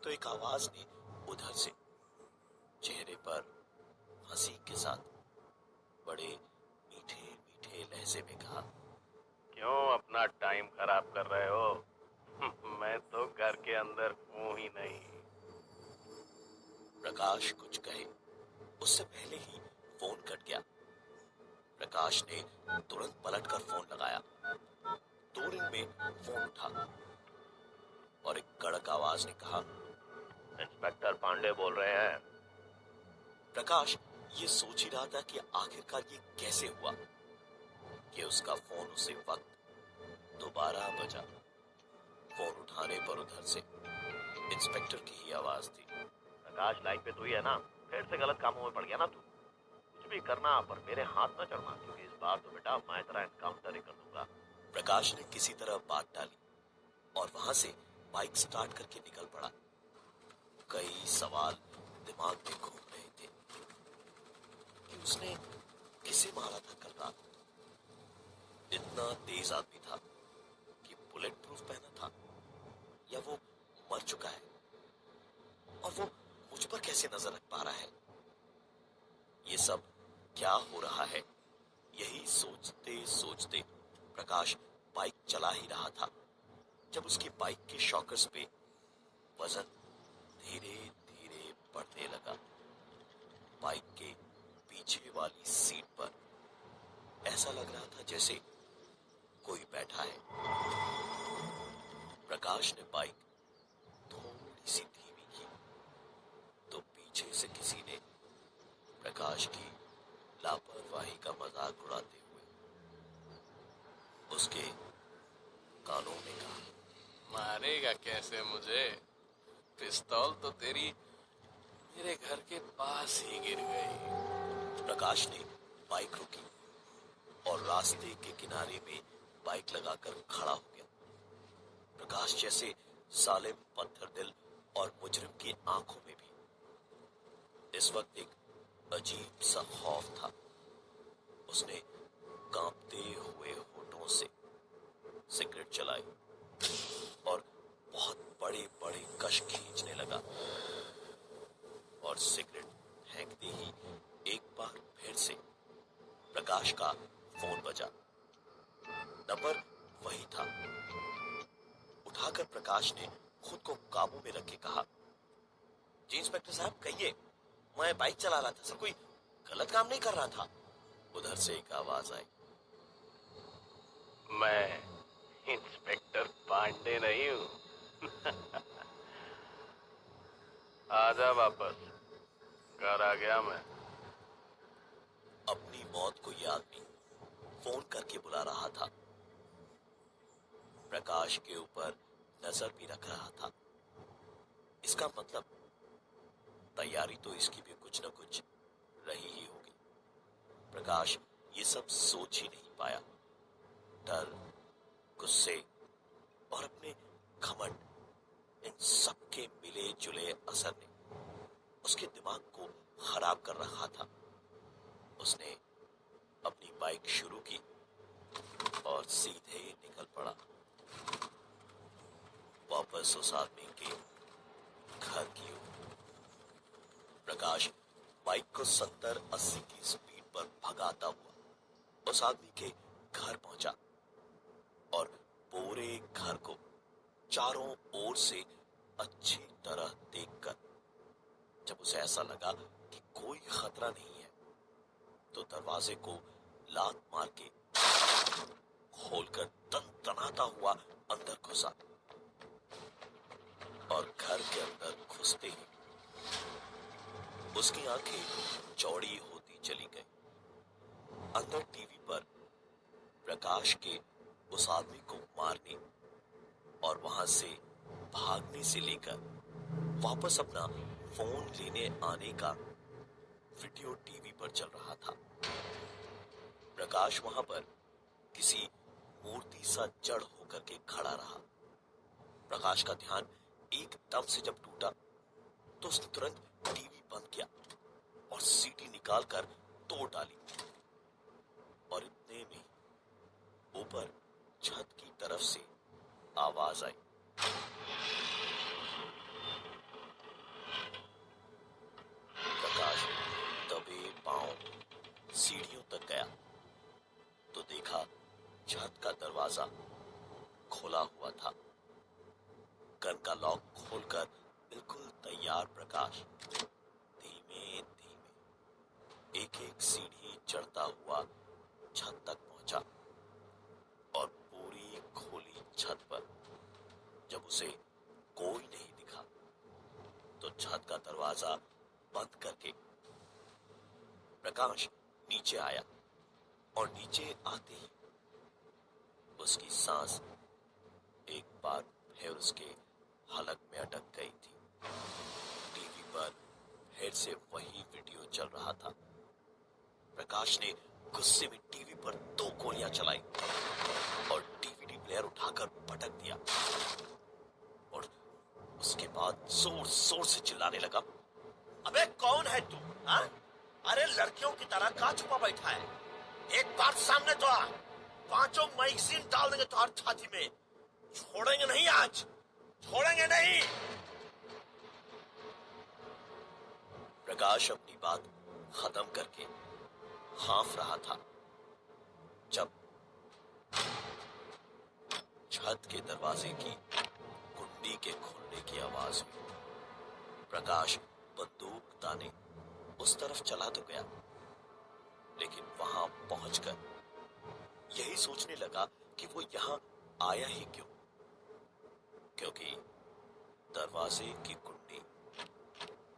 तो एक आवाज ने उधर से चेहरे पर हंसी के साथ बड़े मीठे मीठे लहजे में कहा, क्यों अपना टाइम खराब कर रहे हो? मैं तो घर के अंदर हूं ही नहीं। प्रकाश कुछ कहे उससे पहले ही फोन कट गया। प्रकाश ने तुरंत पलटकर फोन लगाया। 2 रिंग में फोन उठा और एक कड़क आवाज ने कहा, इंस्पेक्टर पांडे बोल रहे हैं। प्रकाश ये सोच ही रहा था कि आखिरकार ये कैसे हुआ कि उसका फोन उसी वक्त दोबारा बजा। फोन उठाने पर उधर से इंस्पेक्टर की ही आवाज थी। प्रकाश, लाइन पे तू ही है ना? फिर से गलत कामों में पड़ गया ना तू? कुछ भी करना पर मेरे हाथ न चढ़ना, क्योंकि इस बार तो बेटा मैं तेरा एनकाउंटर ही कर दूंगा। प्रकाश ने किसी तरह बात डाली और वहां से बाइक स्टार्ट करके निकल पड़ा। कई सवाल दिमाग में घूम रहे थे कि उसने किसे मारा था कल रात। इतना तेज आदमी था कि बुलेट प्रूफ पहना था या वो मर चुका है और वो मुझ पर कैसे नजर रख पा रहा है। ये सब क्या हो रहा है, यही सोचते सोचते प्रकाश बाइक चला ही रहा था जब उसकी बाइक के शॉकर्स पे वजन धीरे धीरे बढ़ने लगा। बाइक के पीछे वाली सीट पर ऐसा लग रहा था जैसे कोई बैठा है। प्रकाश ने बाइक थोड़ी सी धीमी की तो पीछे से किसी ने प्रकाश की लापरवाही का मजाक उड़ाते हुए उसके कानों में कहा, मारेगा कैसे मुझे? पिस्तौल तो तेरी मेरे घर के पास ही गिर गई। प्रकाश ने बाइक रोकी और रास्ते के किनारे में बाइक लगाकर खड़ा हो गया। प्रकाश जैसे सालिम, पत्थर दिल और मुजरिम की आंखों में भी इस वक्त एक अजीब सा खौफ था। उसने कांपते हुए होठों से सिगरेट जलाई और बहुत बड़े बड़े कश खींचने लगा और सिगरेट फेंकते ही एक बार फिर से प्रकाश का फोन बजा। नंबर वही था। उठाकर प्रकाश ने खुद को काबू में रख के कहा, जी इंस्पेक्टर साहब कहिए, मैं बाइक चला रहा था सर, कोई गलत काम नहीं कर रहा था। उधर से एक आवाज आई, मैं इंस्पेक्टर पांडे नहीं हूँ। आजा वापस, घर आ गया मैं। अपनी मौत को ये आदमी फोन करके बुला रहा था। प्रकाश के ऊपर नजर भी रख रहा था। इसका मतलब तैयारी तो इसकी भी कुछ न कुछ रही ही होगी। प्रकाश ये सब सोच ही नहीं पाया। डर, गुस्से और अपने घमंड, इन सब के मिले जुले असर ने उसके दिमाग को खराब कर रखा था। उसने अपनी बाइक शुरू की और सीधे निकल पड़ा वापस उस आदमी के घर की ओर। प्रकाश बाइक को 70-80 की स्पीड पर भगाता हुआ उस आदमी के घर पहुंचा और पूरे घर को चारों ओर से अच्छी तरह देखकर जब उसे ऐसा लगा कि कोई खतरा नहीं है तो दरवाजे को लात मार के खोलकर तनतनाता हुआ अंदर घुसा और घर के अंदर घुसते ही उसकी आंखें चौड़ी होती चली गई। अंदर टीवी पर प्रकाश के उस आदमी को मारने और वहां से भागने से लेकर वापस अपना फोन लेने आने का वीडियो टीवी पर चल रहा था। प्रकाश वहां पर किसी मूर्ति सा जड़ होकर के खड़ा रहा। प्रकाश का ध्यान एकदम से जब टूटा तो उसने तुरंत टीवी बंद किया और सीडी निकालकर तोड़ डाली और इतने में ऊपर छत की तरफ से आवाज आई, प्रकाश दबे पांव सीढ़ियों तक गया तो देखा छत का दरवाजा खुला हुआ था। गन का लॉक खोलकर बिल्कुल तैयार प्रकाश धीमे धीमे एक एक सीढ़ी चढ़ता हुआ छत तक पहुंचा और पूरी खुली छत पर जब उसे कोई नहीं दिखा तो छत का दरवाजा बंद करके प्रकाश नीचे आया और नीचे आते ही उसकी सांस एक बार फिर उसके हलक में अटक गई थी। टीवी पर फिर से वही वीडियो चल रहा था। प्रकाश ने गुस्से में टीवी पर 2 गोलियां चलाई और डीवीडी प्लेयर उठाकर पटक दिया और उसके बाद जोर जोर से चिल्लाने लगा, अबे कौन है तू? हाँ? अरे लड़कियों की तरह कहाँ छुपा बैठा है? एक बार सामने तो आ, पांचों मैगजीन डाल देंगे तुम्हारी छाती में। छोड़ेंगे नहीं आज, छोड़ेंगे नहीं। प्रकाश अपनी बात खत्म करके हाँफ रहा था जब छत के दरवाजे की कुंडी के खुलने की आवाज हुई। प्रकाश बंदूक ताने उस तरफ चला तो गया, लेकिन वहां पहुंचकर यही सोचने लगा कि वो यहां आया ही क्यों, क्योंकि दरवाजे की कुंडी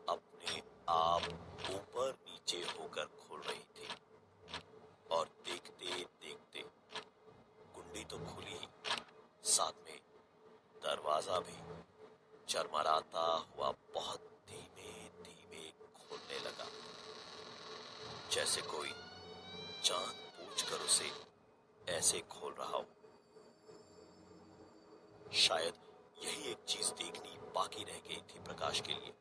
अपने आप ऊपर नीचे होकर खुल रही थी और देखते देखते कुंडी तो खुली ही, साथ में दरवाजा भी चरमराता हुआ बहुत धीमे धीमे खुलने लगा, जैसे कोई जानबूझकर उसे ऐसे खोल रहा हो। शायद यही एक चीज देखनी बाकी रह गई थी प्रकाश के लिए।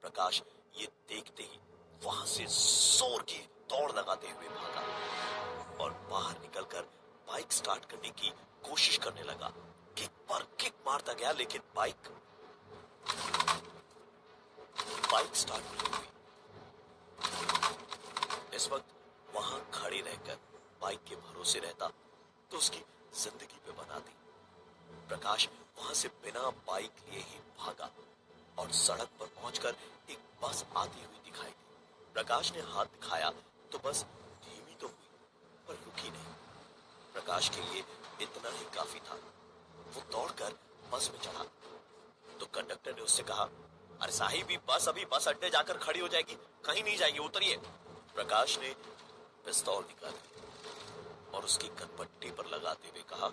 प्रकाश ये देखते ही वहां से जोर की दौड़ लगाते हुए भागा और बाहर निकलकर बाइक स्टार्ट करने की कोशिश करने लगा। किक पर किक मारता गया, लेकिन बाइक स्टार्ट नहीं हुई। इस वक्त वहां खड़े रहकर बाइक के भरोसे रहता तो उसकी जिंदगी पे बना दी। प्रकाश वहां से बिना बाइक लिए ही भागा और सड़क पर पहुंचकर एक बस आती हुई दिखाई दी। प्रकाश ने हाथ दिखाया तो बस धीमी तो हुई पर रुकी नहीं। प्रकाश के लिए इतना ही काफी था। वो दौड़कर बस में चढ़ा तो कंडक्टर ने उससे कहा, अरे साहिब, बस अभी बस अड्डे जाकर खड़ी हो जाएगी, कहीं नहीं जाएगी, उतरिए। प्रकाश ने पिस्तौल निकाली और उसकी कनपट्टी पर लगाते हुए कहा,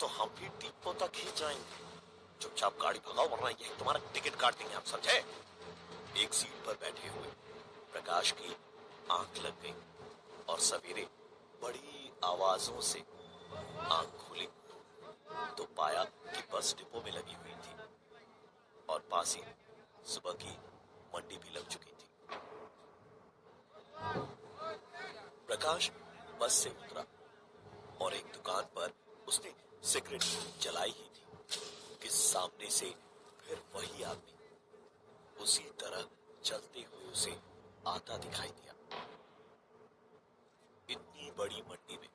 तो हम भी डिपो तक ही जाएंगे। चुपचाप गाड़ी भगाओ वरना यही तुम्हारा टिकट काट देंगे, आप समझे? एक सीट पर बैठे हुए प्रकाश की आंख लग गई और सवेरे बड़ी आवाजों से आंख खुली तो पाया कि बस डिपो में लगी हुई थी और पास ही सुबह की मंडी भी लग चुकी थी। प्रकाश बस से उतरा और एक दुकान पर उसने सिगरेट जलाई ही थी कि सामने से फिर वही आदमी उसी तरह चलते हुए उसे आता दिखाई दिया। इतनी बड़ी मंडी में